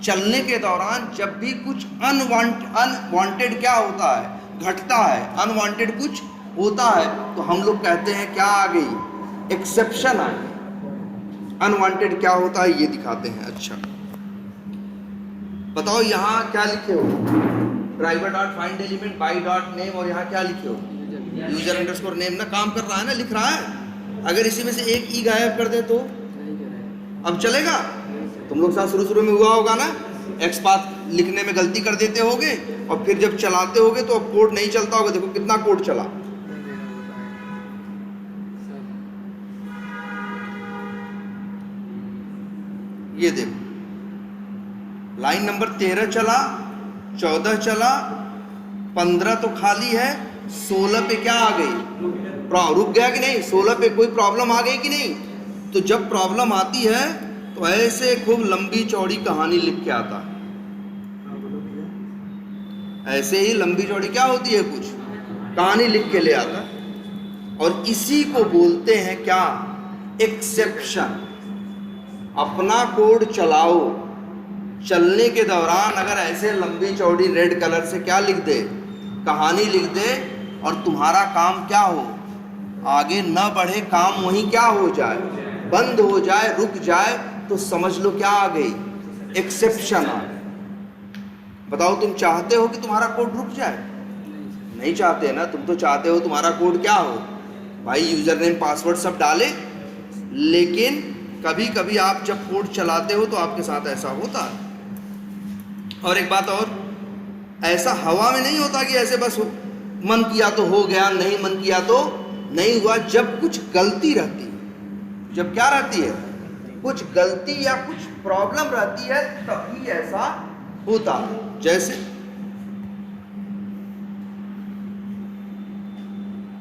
Speaker 1: चलने के दौरान जब भी कुछ अनवांटेड क्या होता है, घटता है, अनवांटेड कुछ होता है, तो हम लोग कहते हैं क्या आ गई, एक्सेप्शन आ गई। अनवांटेड क्या होता है ये दिखाते हैं। अच्छा बताओ यहाँ क्या लिखे हो, driver dot find element by dot name, और यहाँ क्या लिखे हो, यूजर अंडरस्कोर नेम ना, काम कर रहा है ना, लिख रहा है। अगर इसी में से एक ई गायब कर दे तो अब चलेगा। तुम लोग साथ शुरू में हुआ होगा ना, एक्स पाथ लिखने में गलती कर देते होगे और फिर जब चलाते होगे तो अब कोड नहीं चलता होगा। देखो कितना कोड चला, ये देखो लाइन नंबर 13 चला, 14 चला, 15 तो खाली है, 16 पे क्या आ गई, रुक गया कि नहीं, 16 पे कोई प्रॉब्लम आ गई कि नहीं। तो जब प्रॉब्लम आती है तो ऐसे खूब लंबी चौड़ी कहानी लिख के आता है। ऐसे ही लंबी चौड़ी क्या होती है, कुछ कहानी लिख के ले आता, और इसी को बोलते हैं क्या, एक्सेप्शन। अपना कोड चलाओ, चलने के दौरान अगर ऐसे लंबी चौड़ी रेड कलर से क्या लिख दे, कहानी लिख दे, और तुम्हारा काम क्या हो, आगे न बढ़े, काम वहीं क्या हो जाए, बंद हो जाए, रुक जाए, तो समझ लो क्या आ गई, एक्सेप्शन आ गई। बताओ, तुम चाहते हो कि तुम्हारा कोड रुक जाए? नहीं चाहते ना, तुम तो चाहते हो तुम्हारा कोड क्या हो भाई, यूजर नेम पासवर्ड सब डाले। लेकिन कभी कभी आप जब कोड चलाते हो तो आपके साथ ऐसा होता है। और एक बात और, ऐसा हवा में नहीं होता कि ऐसे बस मन किया तो हो गया, नहीं मन किया तो नहीं हुआ। जब कुछ गलती रहती है, जब क्या रहती है, कुछ गलती या कुछ प्रॉब्लम रहती है, तभी ऐसा होता है। जैसे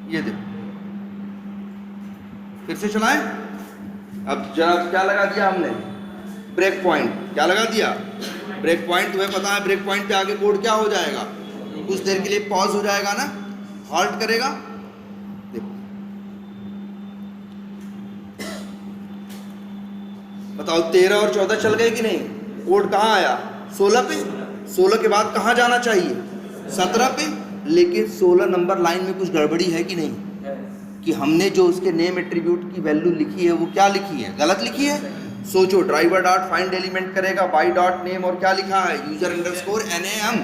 Speaker 1: ये देखो, फिर से चलाएं। अब जरा क्या लगा दिया हमने, ब्रेक पॉइंट। क्या लगा दिया, ब्रेक पॉइंट। तुम्हें पता है ब्रेक पॉइंट पे आगे कोड क्या हो जाएगा, कुछ देर के लिए पॉज हो जाएगा ना, हॉल्ट करेगा। देखो बताओ, 13 और 14 चल गए कि नहीं, कोड कहाँ आया, 16 पे। 16 के बाद कहाँ जाना चाहिए, 17 पे। लेकिन 16 नंबर लाइन में कुछ गड़बड़ी है कि नहीं, कि हमने जो उसके नेम एट्रीब्यूट की वैल्यू लिखी है वो क्या लिखी है, गलत लिखी है। सोचो, ड्राइवर डॉट फाइंड एलिमेंट करेगा बाई डॉट नेम, और क्या लिखा है, यूजर अंडरस्कोर NAM।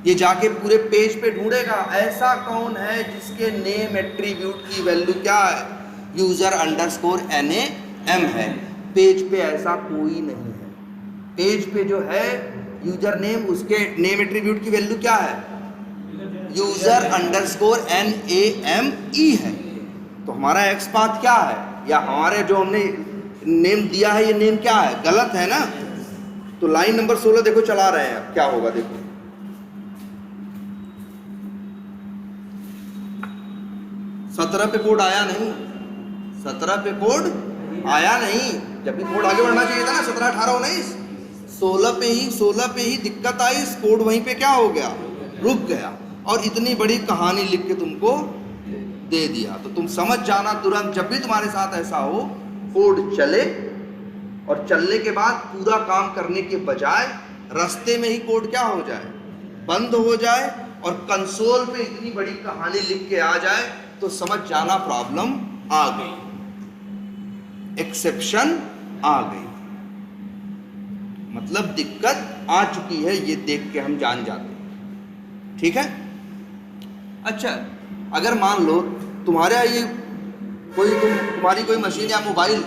Speaker 1: ये जाके पूरे पेज पे ढूंढेगा ऐसा कौन है जिसके नेम एट्रीब्यूट की वैल्यू क्या है, यूजर अंडरस्कोर NAM है। पेज पे ऐसा कोई नहीं है। पेज पे जो है यूजर नेम, उसके नेम एट्रीब्यूट की वैल्यू क्या है, यूजर अंडरस्कोर NAME है। तो हमारा एक्स पाथ क्या है, या हमारे जो हमने नेम दिया है ये नेम क्या है, गलत है ना। तो लाइन नंबर 16 देखो चला रहे हैं, अब क्या होगा देखो, सत्रह पे कोड आया नहीं, 17 पे कोड आया नहीं। जब भी कोड आगे बढ़ना चाहिए था ना, 17, 18, 19, 16 पे ही दिक्कत आई। कोड वहीं पे क्या हो गया, रुक गया, और इतनी बड़ी कहानी लिख के तुमको दे दिया। तो तुम समझ जाना तुरंत, जब भी तुम्हारे साथ ऐसा हो, कोड चले और चलने के बाद पूरा काम करने के बजाय रास्ते में ही कोड क्या हो जाए, बंद हो जाए, और कंसोल पे इतनी बड़ी कहानी लिख के आ जाए, तो समझ जाना प्रॉब्लम आ गई, एक्सेप्शन आ गई, मतलब दिक्कत आ चुकी है। ये देख के हम जान जाते हैं, ठीक है। अच्छा, अगर मान लो तुम्हारे ये तुम्हारी कोई मशीन या मोबाइल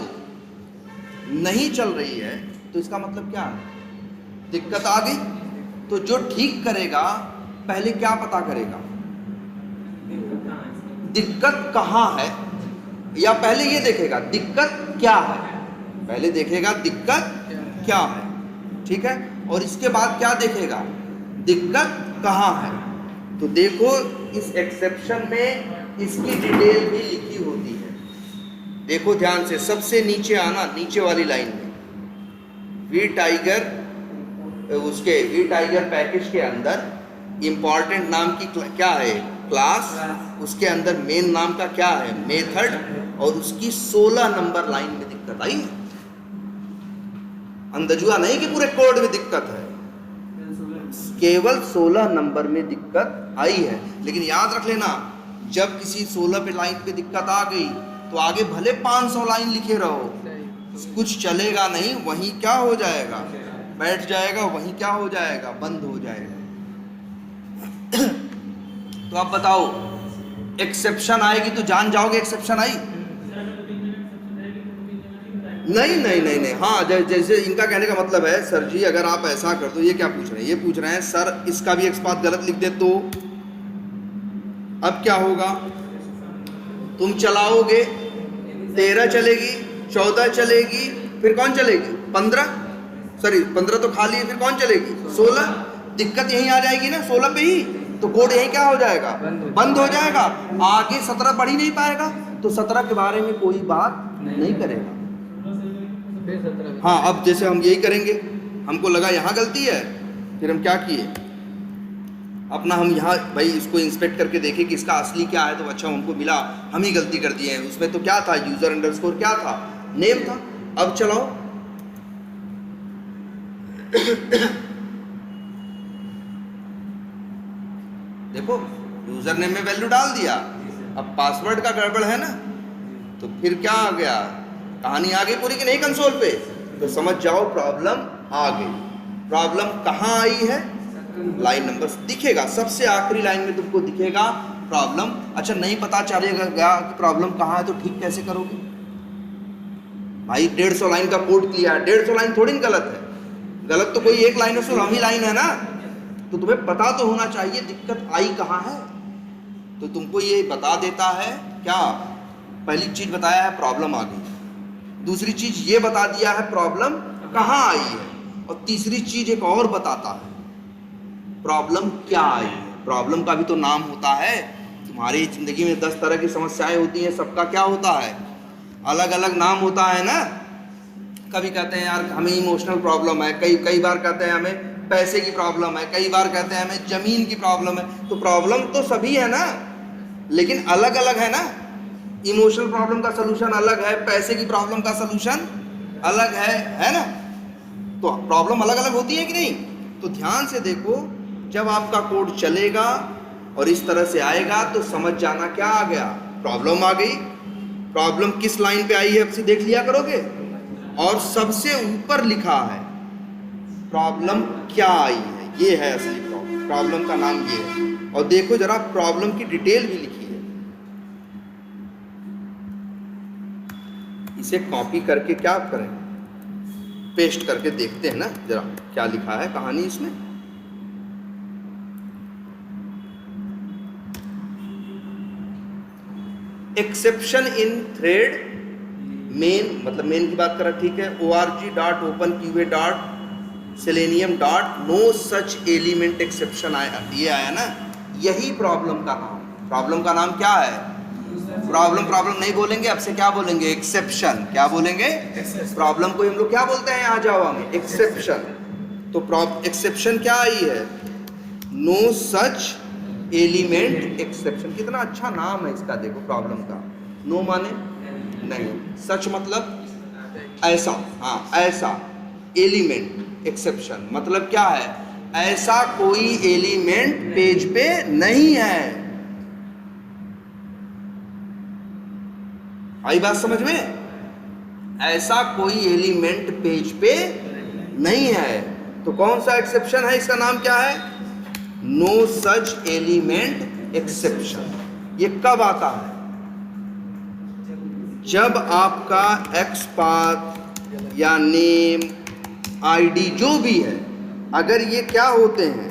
Speaker 1: नहीं चल रही है, तो इसका मतलब क्या है, दिक्कत आ गई। तो जो ठीक करेगा पहले क्या पता करेगा, दिक्कत कहाँ है, या पहले ये देखेगा दिक्कत क्या है, पहले देखेगा दिक्कत क्या है, ठीक है। और इसके बाद क्या देखेगा, दिक्कत कहाँ है। तो देखो, इस एक्सेप्शन में इसकी डिटेल भी लिखी होती है। देखो ध्यान से, सबसे नीचे आना, नीचे वाली लाइन में वी टाइगर, उसके वी टाइगर पैकेज के अंदर इंपॉर्टेंट नाम की क्या है, क्लास, उसके अंदर मेन नाम का क्या है, मेथड, और उसकी 16 नंबर लाइन में दिक्कत आई है। अंदजुआ नहीं कि पूरे कोड में दिक्कत है, केवल 16 नंबर में दिक्कत आई है। लेकिन याद रख लेना, जब किसी 16 पे लाइन पे दिक्कत आ गई तो आगे भले 500 लाइन लिखे रहो, कुछ चलेगा नहीं, वहीं क्या हो जाएगा, बैठ जाएगा, वहीं क्या हो जाएगा, बंद हो जाएगा। तो आप बताओ, एक्सेप्शन आएगी तो जान जाओगे एक्सेप्शन आई? नहीं। हाँ, जैसे इनका कहने का मतलब है, सर जी अगर आप ऐसा कर दो, ये क्या पूछ रहे हैं, ये पूछ रहे हैं सर इसका भी एक्स पाथ गलत लिख दे तो अब क्या होगा, तुम चलाओगे, 13 चलेगी, 14 चलेगी, फिर कौन चलेगी, 15 तो खाली है, फिर कौन चलेगी, 16। दिक्कत यहीं आ जाएगी ना 16 पे ही, तो कोड यहीं क्या हो जाएगा, बंद हो जाएगा, आगे 17 बढ़ ही नहीं पाएगा। तो 17 के बारे में कोई बात नहीं करेगा। हाँ, अब जैसे हम यही करेंगे, हमको लगा यहाँ गलती है, फिर हम क्या किए, अपना हम यहाँ भाई इसको इंस्पेक्ट करके देखें कि इसका असली क्या है, तो अच्छा हमको मिला, हम ही गलती कर दिए हैं। उसमें तो क्या था, यूजर अंडरस्कोर क्या था, नेम था। अब चलाओ देखो यूजर नेम में वैल्यू डाल दिया, अब पासवर्ड का गड़बड़ है ना, तो फिर क्या आ गया, कहानी आ गई पूरी कि नहीं कंसोल पे। तो समझ जाओ प्रॉब्लम आ गई। प्रॉब्लम कहाँ आई है, लाइन नंबर दिखेगा, सबसे आखिरी लाइन में तुमको दिखेगा प्रॉब्लम। अच्छा नहीं पता चलेगा कि प्रॉब्लम कहाँ है, तो ठीक कैसे करोगे भाई, 150 लाइन का कोड किया है, 150 लाइन थोड़ी गलत है, गलत तो कोई एक लाइन है, 16वीं लाइन है ना, तो तुम्हें पता तो होना चाहिए दिक्कत आई कहाँ है। तो तुमको ये बता देता है क्या, पहली चीज बताया है प्रॉब्लम आ गई, दूसरी चीज ये बता दिया है प्रॉब्लम कहाँ आई है, और तीसरी चीज एक और बताता है प्रॉब्लम क्या आई है। प्रॉब्लम का भी तो नाम होता है। तुम्हारी जिंदगी में 10 तरह की समस्याएं होती हैं, सबका क्या होता है, अलग अलग नाम होता है ना। कभी कहते हैं यार हमें इमोशनल प्रॉब्लम है, कई बार कहते हैं हमें पैसे की प्रॉब्लम है, कई बार कहते हैं हमें जमीन की प्रॉब्लम है। तो प्रॉब्लम तो सभी है ना, लेकिन अलग अलग है ना। इमोशनल प्रॉब्लम का सलूशन अलग है, पैसे की प्रॉब्लम का सलूशन अलग है ना। तो प्रॉब्लम अलग अलग होती है कि नहीं। तो ध्यान से देखो, जब आपका कोड चलेगा और इस तरह से आएगा तो समझ जाना क्या आ गया, प्रॉब्लम आ गई। प्रॉब्लम किस लाइन पे आई है अब से देख लिया करोगे, और सबसे ऊपर लिखा है प्रॉब्लम क्या आई है, ये है असली प्रॉब्लम, प्रॉब्लम का नाम ये है। और देखो जरा प्रॉब्लम की डिटेल भी लिखी है, इसे कॉपी करके क्या करें, पेस्ट करके देखते हैं ना जरा क्या लिखा है कहानी इसमें। एक्सेप्शन इन थ्रेड मेन, मतलब मेन की बात करा, ठीक है। org.openqa.selenium.no such element exception आया, ये आया ना, यही प्रॉब्लम का नाम। प्रॉब्लम का नाम क्या है, प्रॉब्लम नहीं बोलेंगे, अब से क्या बोलेंगे, एक्सेप्शन। क्या बोलेंगे, प्रॉब्लम को हम लोग क्या बोलते हैं यहाँ जावा में, एक्सेप्शन। तो एक्सेप्शन क्या आई है, नो सच एलिमेंट एक्सेप्शन। कितना अच्छा नाम है इसका, देखो प्रॉब्लम का। नो माने नहीं, सच मतलब ऐसा, हाँ ऐसा, एलिमेंट एक्सेप्शन मतलब क्या है, ऐसा कोई एलिमेंट पेज पे नहीं है। आई बात समझ में, ऐसा कोई एलिमेंट पेज पे नहीं है। तो कौन सा एक्सेप्शन है, इसका नाम क्या है, नो सच एलिमेंट एक्सेप्शन। ये कब आता है, जब आपका एक्सपाथ या नेम, आईडी जो भी है, अगर ये क्या होते हैं,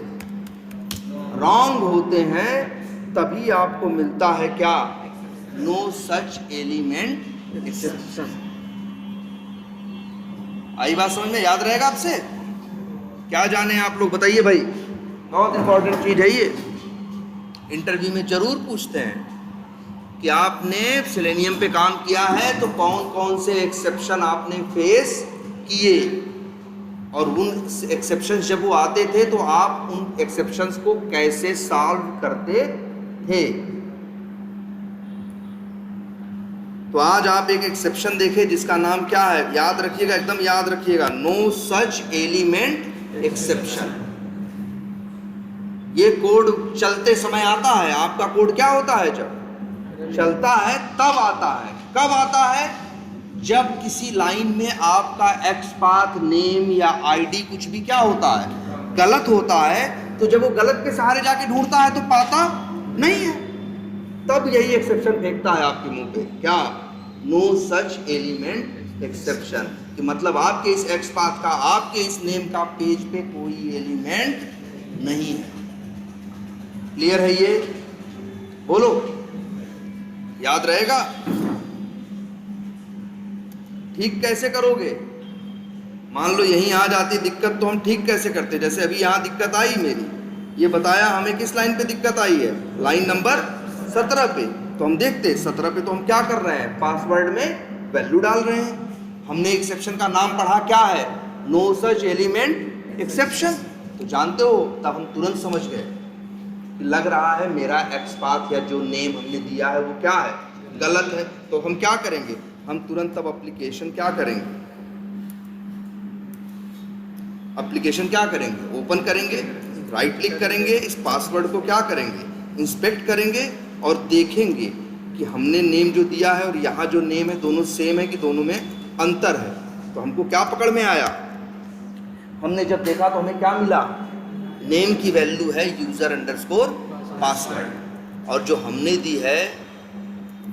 Speaker 1: रॉन्ग होते हैं, तभी आपको मिलता है क्या, नो सच एलिमेंट एक्सेप्शन। आई बात समझ में, याद रहेगा आपसे, क्या जाने आप लोग बताइए भाई, बहुत इंपॉर्टेंट चीज है ये, इंटरव्यू में जरूर पूछते हैं कि आपने सेलेनियम पे काम किया है तो कौन कौन से एक्सेप्शन आपने फेस किए, और उन एक्सेप्शंस जब वो आते थे तो आप उन एक्सेप्शंस को कैसे सॉल्व करते थे। तो आज आप एक एक्सेप्शन देखें जिसका नाम क्या है, याद रखिएगा, एकदम याद रखिएगा, नो सच एलिमेंट एक्सेप्शन। ये कोड चलते समय आता है, आपका कोड क्या होता है, जब चलता है तब आता है। कब आता है, जब किसी लाइन में आपका एक्सपाथ, नेम या आईडी कुछ भी क्या होता है, गलत होता है। तो जब वो गलत के सहारे जाके ढूंढता है तो पाता नहीं है, तब यही एक्सेप्शन फेंकता है आपके मुंह पे, क्या, नो सच एलिमेंट एक्सेप्शन। कि मतलब आपके इस एक्सपाथ का, आपके इस नेम का पेज पे कोई एलिमेंट नहीं है। क्लियर है ये, बोलो, याद रहेगा। ठीक कैसे करोगे, मान लो यहीं आ जाती दिक्कत, तो हम ठीक कैसे करते, जैसे अभी यहाँ दिक्कत आई मेरी, ये बताया हमें किस लाइन पे दिक्कत आई है, लाइन नंबर 17 पे। तो हम देखते 17 पे तो हम क्या कर रहे हैं, पासवर्ड में वैल्यू डाल रहे हैं। हमने एक्सेप्शन का नाम पढ़ा क्या है, नो सच एलिमेंट एक्सेप्शन, तो जानते हो, तब हम तुरंत समझ गए कि लग रहा है मेरा एक्स पाथ या जो नेम हमने दिया है वो क्या है, गलत है। तो हम क्या करेंगे, हम तुरंत अब एप्लीकेशन क्या करेंगे, एप्लीकेशन क्या करेंगे, ओपन करेंगे, राइट क्लिक करेंगे, इस पासवर्ड को क्या करेंगे, इंस्पेक्ट करेंगे और देखेंगे कि हमने नेम जो दिया है और यहाँ जो नेम है दोनों सेम है कि दोनों में अंतर है। तो हमको क्या पकड़ में आया, हमने जब देखा तो हमें क्या मिला, नेम की वैल्यू है यूज़र अंडरस्कोर पासवर्ड और जो हमने दी है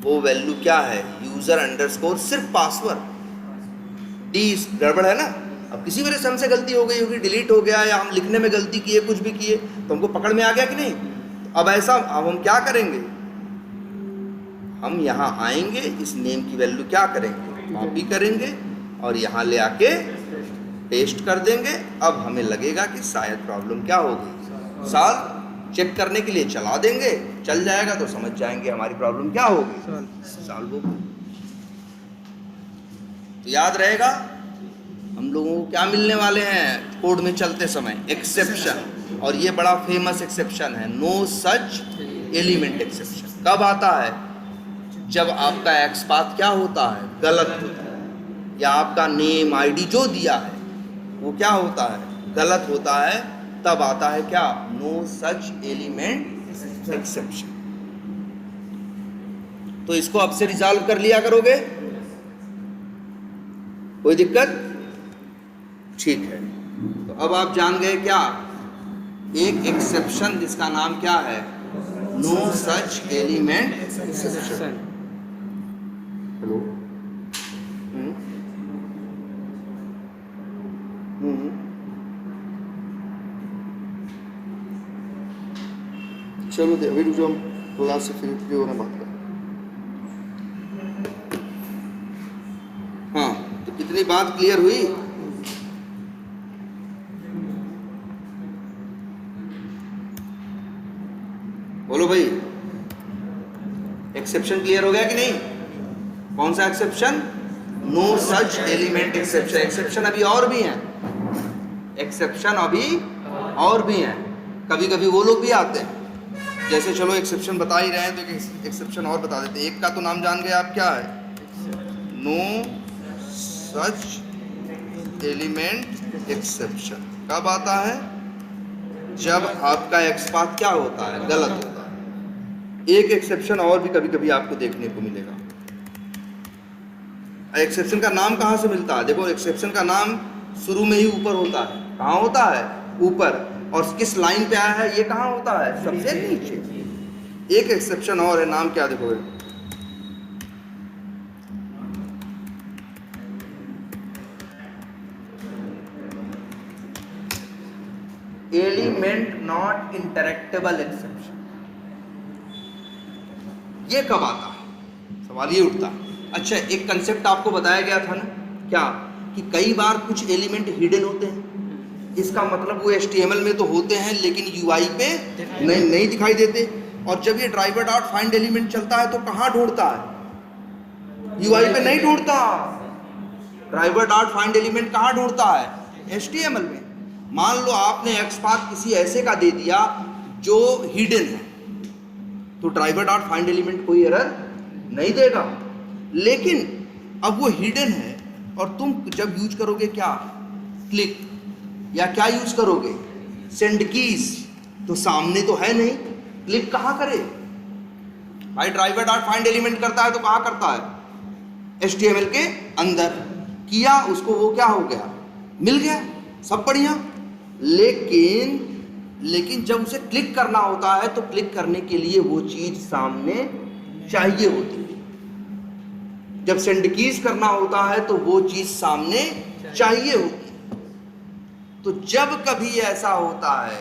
Speaker 1: वो वैल्यू क्या है, यूज़र अंडरस्कोर सिर्फ पासवर्ड। डी गड़बड़ है ना। अब किसी वजह से हमसे गलती हो गई होगी, डिलीट हो गया या हम लिखने में गलती किए, कुछ भी किए, तो हमको पकड़ में आ गया कि नहीं। तो अब ऐसा, अब हम क्या करेंगे, हम यहाँ आएंगे, इस नेम की वैल्यू क्या करेंगे, कॉपी करेंगे और यहाँ ले आके पेस्ट कर देंगे। अब हमें लगेगा कि शायद प्रॉब्लम क्या होगी, सॉल्व चेक करने के लिए चला देंगे, चल जाएगा तो समझ जाएंगे हमारी प्रॉब्लम क्या होगी, सॉल्व होगी। तो याद रहेगा हम लोगों को क्या मिलने वाले हैं कोड में चलते समय, एक्सेप्शन। और ये बड़ा फेमस एक्सेप्शन है, नो सच एलिमेंट एक्सेप्शन। कब आता है, जब आपका एक्स पाथ क्या होता है, गलत होता है, या आपका नेम आईडी जो दिया है वो क्या होता है, गलत होता है, तब आता है क्या, नो सच एलिमेंट एक्सेप्शन। तो इसको अब से रिजॉल्व कर लिया करोगे, कोई दिक्कत, ठीक है। तो अब आप जान गए क्या, एक एक्सेप्शन जिसका नाम क्या है, no such element exception. Hello, चलो अभी रुक जाओ, थोड़ा से फिर जो ना बात कर। हाँ, तो कितनी बात क्लियर हुई, बोलो भाई, एक्सेप्शन क्लियर हो गया कि नहीं। कौन सा exception, no such element exception. Exception अभी और भी हैं, एक्सेप्शन अभी और भी हैं, कभी कभी वो लोग भी आते हैं। जैसे चलो एक्सेप्शन बता ही रहे हैं तो एक्सेप्शन और बता देते हैं। एक का तो नाम जान गए आप, क्या है, नो सच एलिमेंट एक्सेप्शन। कब आता है, जब आपका एक्स पाथ क्या होता है, गलत होता है। एक एक्सेप्शन और भी कभी कभी आपको देखने को मिलेगा। एक्सेप्शन का नाम कहाँ से मिलता है, देखो एक्सेप्शन का नाम शुरू में ही ऊपर होता है। कहाँ होता है, ऊपर। और किस लाइन पे आया है, ये कहाँ होता है, सबसे नीचे। एक एक्सेप्शन और है, नाम क्या, देखो एलिमेंट नॉट इंटरेक्टेबल एक्सेप्शन। ये कब आता है, सवाल ये उठता। अच्छा, एक कंसेप्ट आपको बताया गया था ना, क्या, कि कई बार कुछ एलिमेंट हिडन होते हैं। इसका मतलब वो HTML में तो होते हैं लेकिन UI पे नहीं दिखाई देते। और जब ये ड्राइवर डॉट फाइंड एलिमेंट चलता है तो कहाँ ढूंढता है, UI पे नहीं ढूंढता। ड्राइवर डॉट फाइंड एलिमेंट कहाँ ढूंढता है, HTML में। मान लो आपने एक्स पाथ किसी ऐसे का दे दिया जो हिडन है, तो ड्राइवर डॉट फाइंड एलिमेंट कोई एरर नहीं देगा। लेकिन अब वो हिडन है और तुम जब यूज करोगे क्या, क्लिक, या क्या यूज करोगे, सेंड कीज, तो सामने तो है नहीं, क्लिक कहाँ करे भाई। ड्राइवर डॉट फाइंड एलिमेंट करता है तो कहाँ करता है, HTML के अंदर किया, उसको वो क्या हो गया, मिल गया, सब बढ़िया। लेकिन जब उसे क्लिक करना होता है तो क्लिक करने के लिए वो चीज सामने चाहिए होती है। जब सेंड कीज करना होता है तो वो चीज सामने चाहिए होती है। तो जब कभी ऐसा होता है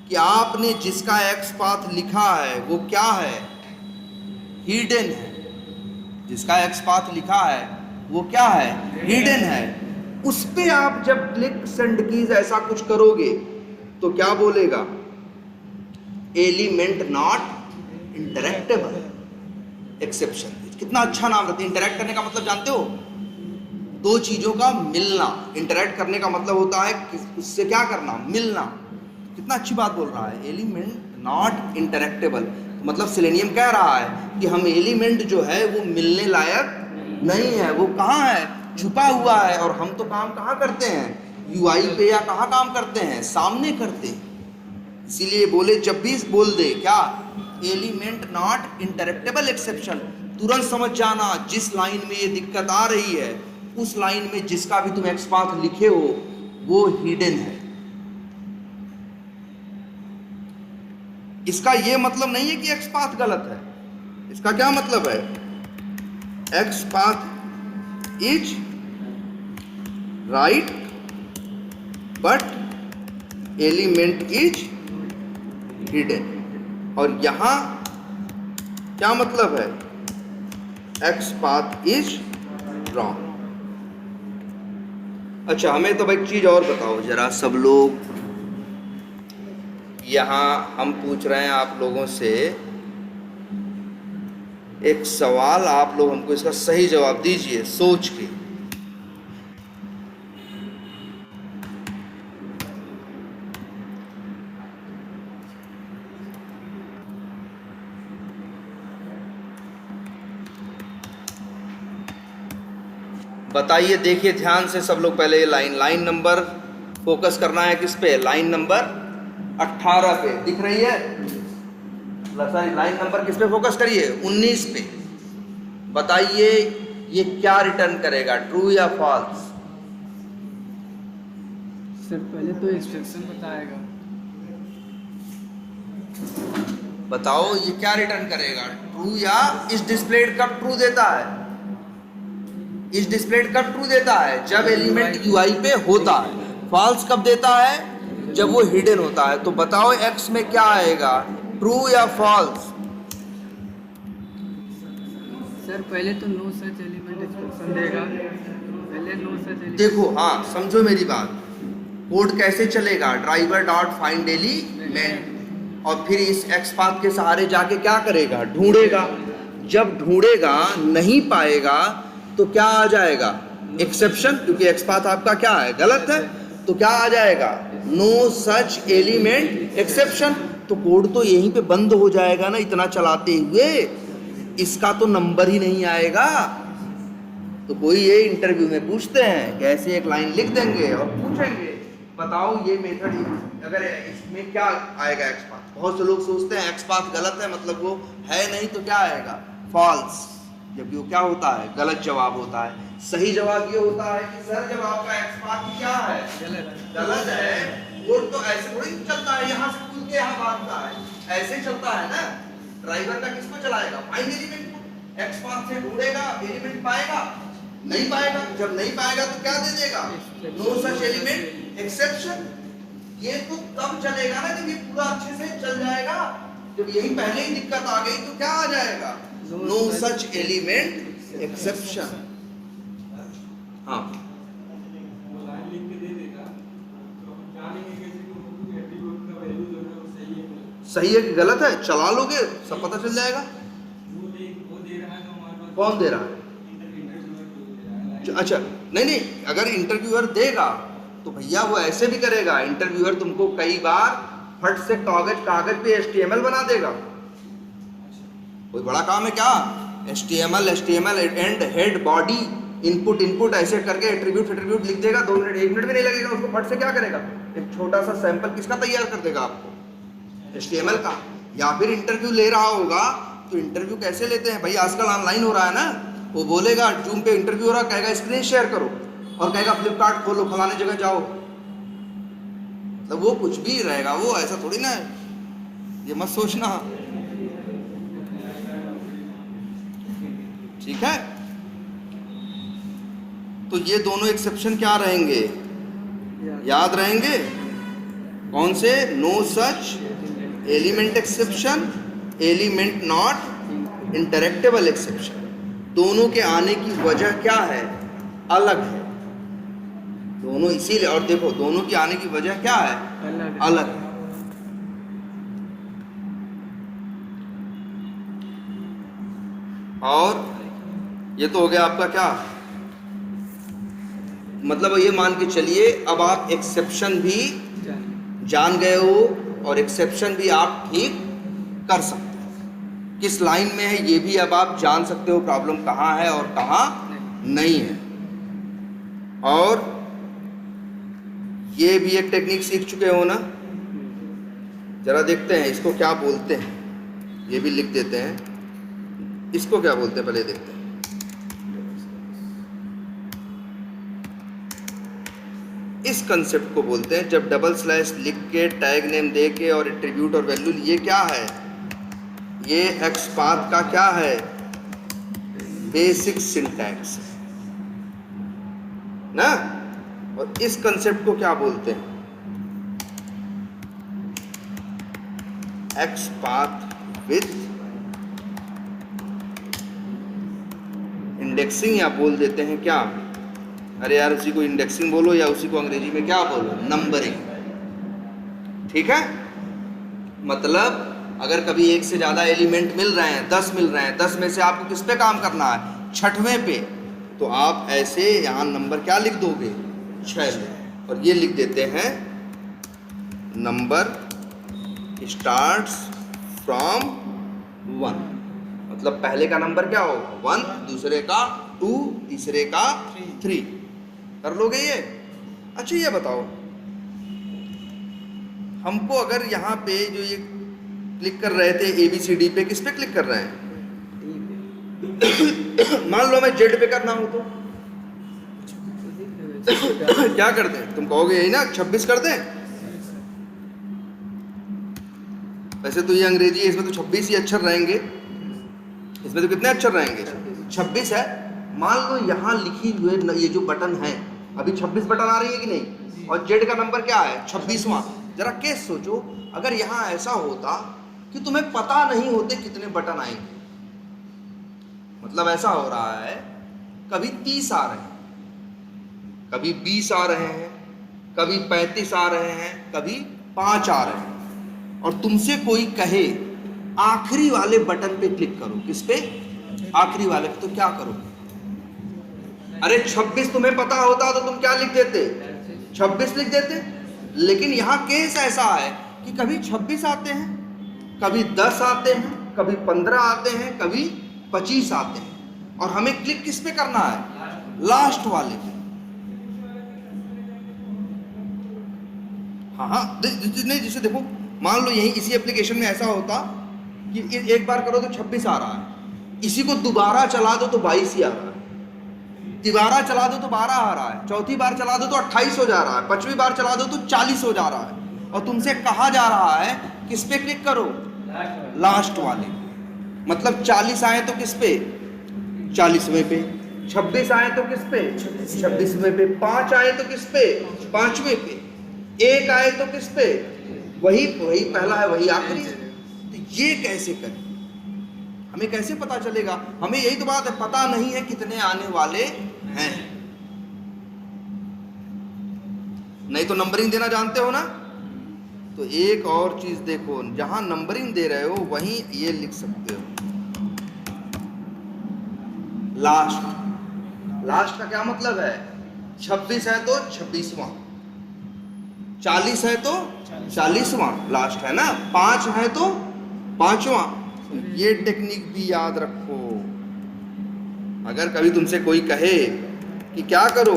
Speaker 1: कि आपने जिसका एक्स पाथ लिखा है वो क्या है, हिडन है, जिसका एक्स पाथ लिखा है वो क्या है, हिडन है, उस पे आप जब क्लिक सेंड कीज ऐसा कुछ करोगे तो क्या बोलेगा, एलिमेंट नॉट इंटरेक्टेबल एक्सेप्शन। कितना अच्छा नाम रखते हैं। इंटरेक्ट करने का मतलब जानते हो, दो चीजों का मिलना। इंटरेक्ट करने का मतलब होता है उससे क्या करना, मिलना। कितना अच्छी बात बोल रहा है, एलिमेंट नॉट इंटरेक्टेबल। मतलब सेलेनियम कह रहा है कि हम एलिमेंट जो है वो मिलने लायक नहीं है, वो कहाँ है, छुपा हुआ है। और हम तो काम कहाँ करते हैं, यूआई पे या कहाँ काम करते हैं, सामने करते हैं। इसीलिए बोले जब भी बोल दे क्या, एलिमेंट नॉट इंटरेक्टेबल एक्सेप्शन, तुरंत समझ जाना जिस लाइन में ये दिक्कत आ रही है उस लाइन में जिसका भी तुम एक्स पाथ लिखे हो वो हिडन है। इसका ये मतलब नहीं है कि एक्स पाथ गलत है, इसका क्या मतलब है, x path is right but element is hidden. और यहां क्या मतलब है, एक्स पाथ इज रॉन्ग। अच्छा, हमें तो एक चीज और बताओ जरा सब लोग, यहाँ हम पूछ रहे हैं आप लोगों से एक सवाल, आप लोग हमको इसका सही जवाब दीजिए सोच के। बताइए, देखिए ध्यान से सब लोग। पहले लाइन नंबर फोकस करना है किस पे, लाइन नंबर 18 पे दिख रही है, सॉरी लाइन नंबर किस पे फोकस करिए, 19 पे। बताइए ये क्या रिटर्न करेगा, ट्रू या फॉल्स।
Speaker 2: सर पहले तो एक्सप्रेशन बताएगा।
Speaker 1: बताओ ये क्या रिटर्न करेगा, ट्रू या इस डिस्प्लेड कब ट्रू देता है, इस डिस्प्लेड कब ट्रू देता है, जब एलिमेंट यूआई पे होता है। फॉल्स कब देता है, जब वो हिडन होता है। तो बताओ एक्स में क्या आएगा, ट्रू या फॉल्स।
Speaker 2: सर पहले तो नो सच एलिमेंट एक्सप्रेशन देगा, पहले नो सच एलिमेंट।
Speaker 1: देखो हाँ, समझो मेरी बात, कोड कैसे चलेगा, ड्राइवर डॉट फाइंड एलिमेंट, और फिर इस एक्स पाथ के सहारे जाके क्या करेगा, ढूंढेगा। जब ढूंढेगा नहीं पाएगा तो क्या आ जाएगा, एक्सेप्शन, क्योंकि एक्स पाथ आपका क्या है, गलत है। तो क्या आ जाएगा, नो सच एलिमेंट एक्सेप्शन। तो कोड तो यहीं पे बंद हो जाएगा ना, इतना चलाते हुए इसका तो नंबर ही नहीं आएगा। तो कोई ये इंटरव्यू में पूछते हैं कि ऐसे एक लाइन लिख देंगे और पूछेंगे बताओ ये मेथड अगर इसमें क्या आएगा, एक्स पाथ। बहुत से लोग सोचते हैं एक्स पाथ गलत है, मतलब वो है नहीं, तो क्या आएगा, फॉल्स। जबकि वो क्या होता है, गलत जवाब होता है। सही जवाब ये होता है कि सर जब आपका एक्स पाथ क्या है, गलत है, कोड तो ऐसे थोड़ी चलता है, यहाँ से खुल के यहाँ भागता है, ऐसे चलता है ना। ड्राइवर का किसको चलाएगा, फाइंड एलिमेंट को। एक्स पाथ से ढूंढेगा, एलिमेंट पाएगा, नहीं पाएगा। जब नहीं पाएगा तो क्या दे देगा, नो सच एलिमेंट एक्सेप्शन। ये तो तब चलेगा ना जब ये पूरा अच्छे से चल जाएगा। जब यही पहले ही दिक्कत आ गई तो क्या आ जाएगा, नो सच एलिमेंट एक्सेप्शन। हाँ सही है कि गलत है, चला लोगे सब पता चल जाएगा। कौन दे रहा है, अच्छा नहीं, अगर इंटरव्यूअर देगा तो भैया वो ऐसे भी करेगा। इंटरव्यूअर तुमको कई बार फट से कागज पे HTML बना देगा। कोई बड़ा काम है क्या, HTML and head body input ऐसे करके एट्रीब्यूट लिख देगा। 2 मिनट 1 मिनट भी नहीं लगेगा उसको। फट से क्या करेगा, एक छोटा सा सैंपल किसका तैयार कर देगा आपको, HTML का। या फिर इंटरव्यू ले रहा होगा तो इंटरव्यू कैसे लेते हैं भाई, आजकल ऑनलाइन हो रहा है ना। वो बोलेगा जूम पे इंटरव्यू हो रहा, कहेगा स्क्रीन शेयर करो, और कहेगा फ्लिपकार्ट खोलो, फलाने जगह जाओ। मतलब वो कुछ भी रहेगा, वो ऐसा थोड़ी ना है, ये मत सोचना। ठीक है, तो ये दोनों एक्सेप्शन क्या रहेंगे, याद रहेंगे। कौन से, no such element exception, element not interactable exception. दोनों के आने की वजह क्या है, अलग है दोनों, इसीलिए। और देखो दोनों की आने की वजह क्या है, अलग है। और ये तो हो गया आपका क्या, मतलब ये मान के चलिए अब आप एक्सेप्शन भी जान गए हो, और एक्सेप्शन भी आप ठीक कर सकते हो। किस लाइन में है ये भी अब आप जान सकते हो, प्रॉब्लम कहाँ है और कहाँ नहीं है। और ये भी एक टेक्निक सीख चुके हो ना, जरा देखते हैं इसको क्या बोलते हैं, ये भी लिख देते हैं, इसको क्या बोलते हैं पहले देखते हैं। इस कंसेप्ट को बोलते हैं जब डबल स्लैश लिख के टैग नेम दे के और एट्रीब्यूट और वैल्यू, ये क्या है, ये XPath का क्या है, बेसिक सिंटैक्स ना। और इस कंसेप्ट को क्या बोलते हैं, XPath विथ इंडेक्सिंग, या बोल देते हैं क्या, अरे यार उसी को इंडेक्सिंग बोलो या उसी को अंग्रेजी में क्या बोलो, नंबरिंग। ठीक है, मतलब अगर कभी एक से ज़्यादा एलिमेंट मिल रहे हैं, 10 मिल रहे हैं, 10 में से आपको किस पे काम करना है, छठवें पे, तो आप ऐसे यहाँ नंबर क्या लिख दोगे, 6, और ये लिख देते हैं नंबर स्टार्ट्स फ्रॉम 1, मतलब पहले का नंबर क्या हो 1, दूसरे का 2, तीसरे का 3। कर लोगे ये? अच्छा ये बताओ, हमको अगर यहाँ पे जो ये क्लिक कर रहे थे ABCD पे, किस पे क्लिक कर रहे हैं, मान लो मैं Z पे करना हो तो क्या कर दें, तुम कहोगे यही ना 26 कर दें। वैसे तो ये अंग्रेजी है, इसमें तो 26 ही अक्षर रहेंगे, इसमें तो कितने अक्षर रहेंगे, 26 है। मान लो यहाँ लिखी हुए ये जो बटन है, अभी 26 बटन आ रही है कि नहीं, और Z का नंबर क्या है 26वां। जरा केस सोचो, अगर यहाँ ऐसा होता कि तुम्हें पता नहीं होते कितने बटन आएंगे, मतलब ऐसा हो रहा है कभी 30 आ रहे हैं, कभी 20 आ रहे हैं, कभी 35 आ रहे हैं, कभी 5 आ रहे हैं, और तुमसे कोई कहे आखिरी वाले बटन पे क्लिक करो, किस पे, आखिरी वाले पे, तो क्या करोगे? अरे 26 तुम्हें पता होता तो तुम क्या लिख देते, 26 लिख देते। लेकिन यहाँ केस ऐसा है कि कभी 26 आते हैं, कभी 10 आते हैं, कभी 15 आते हैं, कभी 25 आते हैं, और हमें क्लिक किस पे करना है, लास्ट वाले पे। हाँ, नहीं जैसे देखो, मान लो यही इसी एप्लीकेशन में ऐसा होता कि एक बार करो तो 26 आ रहा है, इसी को दोबारा चला दो तो 22 ही आ रहा है, तिबारा चला दो तो 12 आ रहा है, चौथी बार चला दो तो 28 हो जा रहा है, 5वीं बार चला दो तो 40 हो जा रहा है, और तुमसे कहा जा रहा है किस पे क्लिक करो, लास्ट वाले। मतलब 40 आए तो किस पे, 40वें पे, 26 आए तो किस पे, 26वें पे, 5 आए तो किस पे, 5वें पे, 1 आए तो किस पे, वही पहला है, वही आखिरी है। तो ये कैसे करें, हमें कैसे पता चलेगा? हमें यही तो बात है, पता नहीं है कितने आने वाले हैं। नहीं तो नंबरिंग देना जानते हो ना, तो एक और चीज देखो, जहां नंबरिंग दे रहे हो वहीं ये लिख सकते हो, लास्ट। लास्ट का क्या मतलब है, 26 है तो 26वां, 40 है तो 40वां, लास्ट है ना, 5 है तो 5वां। ये टेक्निक भी याद रखो। अगर कभी तुमसे कोई कहे कि क्या करो,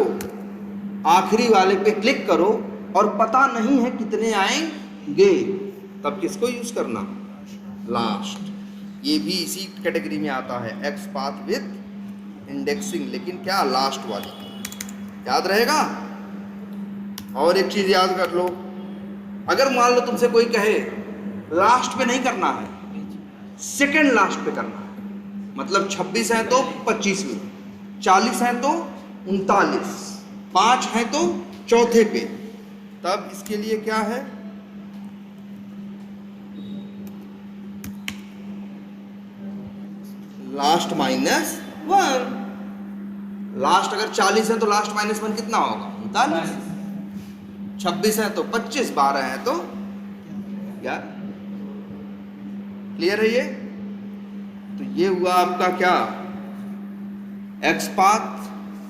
Speaker 1: आखिरी वाले पे क्लिक करो और पता नहीं है कितने आएंगे, तब किसको यूज करना, लास्ट। ये भी इसी कैटेगरी में आता है, XPath विथ इंडेक्सिंग, लेकिन क्या, लास्ट वाली। याद रहेगा? और एक चीज याद कर लो, अगर मान लो तुमसे कोई कहे लास्ट पे नहीं करना है, सेकेंड लास्ट पे करना है, मतलब 26 है तो 25वें, 40 है तो 39, 5 है तो चौथे पे, तब इसके लिए क्या है, लास्ट -1। लास्ट अगर 40 है तो लास्ट -1 कितना होगा, 39। 26 है तो 25, 12 है तो 11। क्लियर है ये? तो ये हुआ आपका क्या, XPath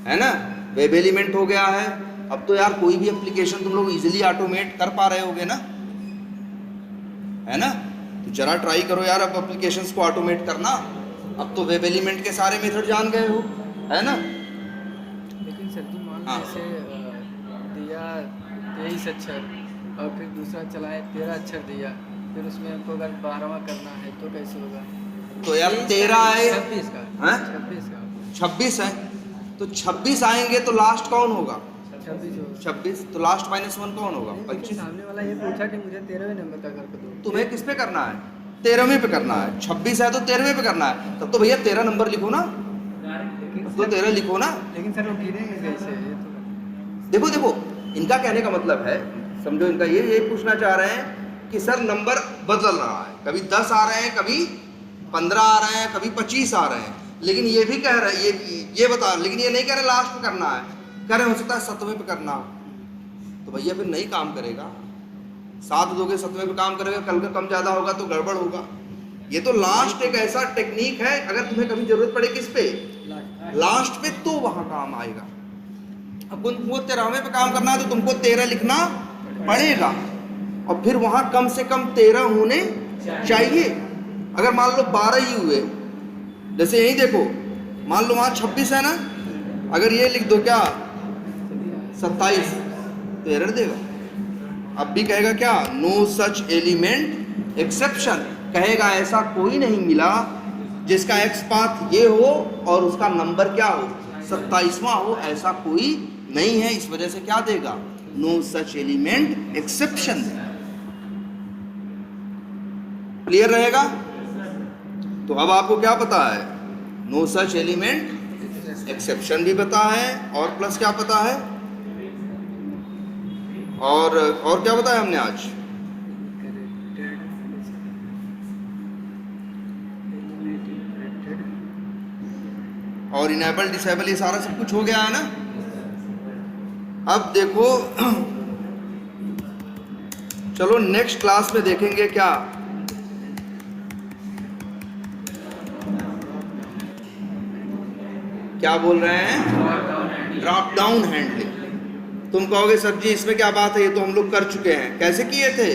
Speaker 1: है ना, वेब एलिमेंट हो गया है। अब तो यार कोई भी एप्लीकेशन तुम लोग इजीली ऑटोमेट कर पा रहे होगे ना, है ना। तो जरा ट्राई करो यार अब एप्लीकेशंस को ऑटोमेट करना। अब तो वेब एलिमेंट के सारे मेथड जान गए हो, है ना।
Speaker 2: लेकिन सर जी मान लो
Speaker 1: हाँ।
Speaker 2: जैसे दिया 23 अक्षर और फिर दूसरा चलाए 13 अक्षर दिया, फिर उसमें हमको अगर 12वां करना है तो कैसे होगा?
Speaker 1: तो यार 13 आए,
Speaker 2: 26 का,
Speaker 1: हैं?
Speaker 2: 26 का,
Speaker 1: 26 है तो 26 आएंगे तो लास्ट कौन होगा?
Speaker 2: 26 होगा।
Speaker 1: 26 तो लास्ट -1 कौन होगा?
Speaker 2: लेकिन
Speaker 1: 25।
Speaker 2: सामने वाला ये पूछा कि मुझे 13वें नंबर का करके दो।
Speaker 1: तुम्हें किस पे करना है? 13वें पे करना है। 26 है तो 13वें पे करना है, तब तो भैया 13 नंबर लिखो ना,
Speaker 2: लेकिन
Speaker 1: तो 13 लिखो ना।
Speaker 2: लेकिन सर वो गिनेंगे कैसे? ये तो
Speaker 1: देखो देखो, इनका कहने का मतलब है, समझो इनका ये पूछना चाह रहे हैं कि सर नंबर बदल रहा है, कभी 10 आ रहे हैं, कभी 15 आ रहे हैं, कभी 25 आ रहे हैं, लेकिन ये भी कह रहे ये बता, लेकिन ये नहीं कह रहे लास्ट में करना है, कह रहे हो सकता है 7वें पे करना हो। तो भैया फिर नहीं काम करेगा। 7 दोगे 7वें पे काम करेगा, कल का कम ज़्यादा होगा तो गड़बड़ होगा। ये तो लास्ट एक ऐसा टेक्निक है, अगर तुम्हें कभी जरूरत पड़े किस पे, लास्ट पे, तो वहां काम आएगा। अब तुमको 13वें पे काम करना है तो तुमको 13 लिखना पड़ेगा, और फिर वहां कम से कम 13 होने चाहिए। अगर मान लो 12 ही हुए, जैसे यही देखो, मान लो वहां 26 है ना, अगर ये लिख दो क्या 27, तो एरर देगा। अब भी कहेगा क्या, नो सच एलिमेंट एक्सेप्शन, कहेगा ऐसा कोई नहीं मिला जिसका एक्स पाथ ये हो और उसका नंबर क्या हो 27वां हो, ऐसा कोई नहीं है। इस वजह से क्या देगा, no such element exception. Clear रहेगा। तो अब आपको क्या पता है, नो सच एलिमेंट एक्सेप्शन भी पता है, और प्लस क्या पता है, और क्या बताया हमने आज, और इनेबल डिसेबल, ये सारा सब कुछ हो गया है ना। अब देखो चलो नेक्स्ट क्लास में देखेंगे क्या, क्या बोल रहे हैं, ड्रॉप डाउन हैंडलिंग। तुम कहोगे सर जी इसमें क्या बात है, ये तो हम लोग कर चुके हैं। कैसे किए थे,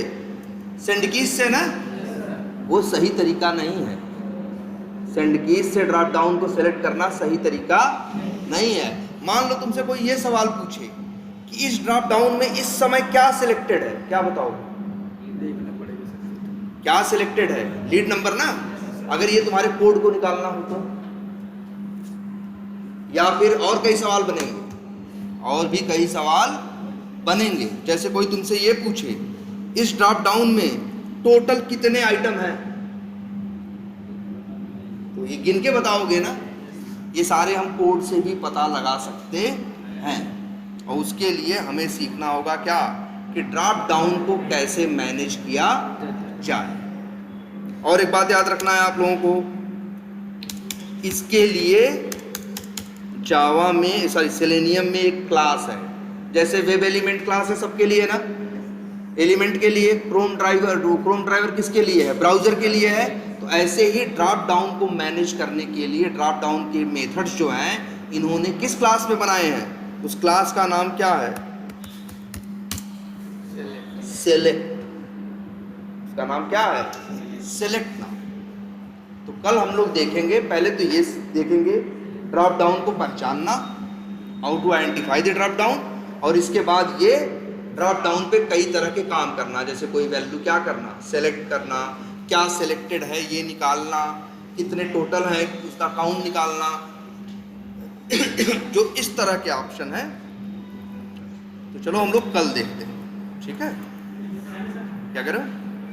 Speaker 1: सेंड कीज से ना। वो सही तरीका नहीं है, सेंड कीज से ड्रॉप डाउन को सेलेक्ट करना सही तरीका नहीं है। मान लो तुमसे कोई ये सवाल पूछे कि इस ड्रॉप डाउन में इस समय क्या सिलेक्टेड है, क्या बताओ,
Speaker 2: देखना पड़ेगा सर।
Speaker 1: क्या सिलेक्टेड है, लीड नंबर ना। अगर ये तुम्हारे कोड को निकालना हो तो, या फिर और कई सवाल बनेंगे, और भी कई सवाल बनेंगे। जैसे कोई तुमसे ये पूछे इस ड्रॉप डाउन में टोटल कितने आइटम हैं, तो ये गिन के बताओगे ना। ये सारे हम कोड से भी पता लगा सकते हैं, और उसके लिए हमें सीखना होगा क्या, कि ड्रॉप डाउन को कैसे मैनेज किया जाए। और एक बात याद रखना है आप लोगों को, इसके लिए जावा में, सॉरी सेलेनियम में एक क्लास है, जैसे वेब एलिमेंट क्लास है सबके लिए ना, एलिमेंट के लिए। क्रोम ड्राइवर किसके लिए है, ब्राउजर के लिए है। तो ऐसे ही ड्रॉप डाउन को मैनेज करने के लिए ड्रॉप डाउन के मेथड्स जो हैं, इन्होंने किस क्लास में बनाए हैं, उस क्लास का नाम क्या है, सेलेक्ट। उसका नाम क्या है, सेलेक्ट नाम। तो कल हम लोग देखेंगे, पहले तो ये देखेंगे ड्रॉप डाउन को पहचानना, how to identify the drop down, और इसके बाद ये ड्रॉप डाउन पे कई तरह के काम करना, जैसे कोई वैल्यू क्या करना, सेलेक्ट करना, क्या सिलेक्टेड है ये निकालना, कितने टोटल है उसका काउंट निकालना, जो इस तरह के ऑप्शन है। तो चलो हम लोग कल देखते हैं, ठीक है, क्या करें।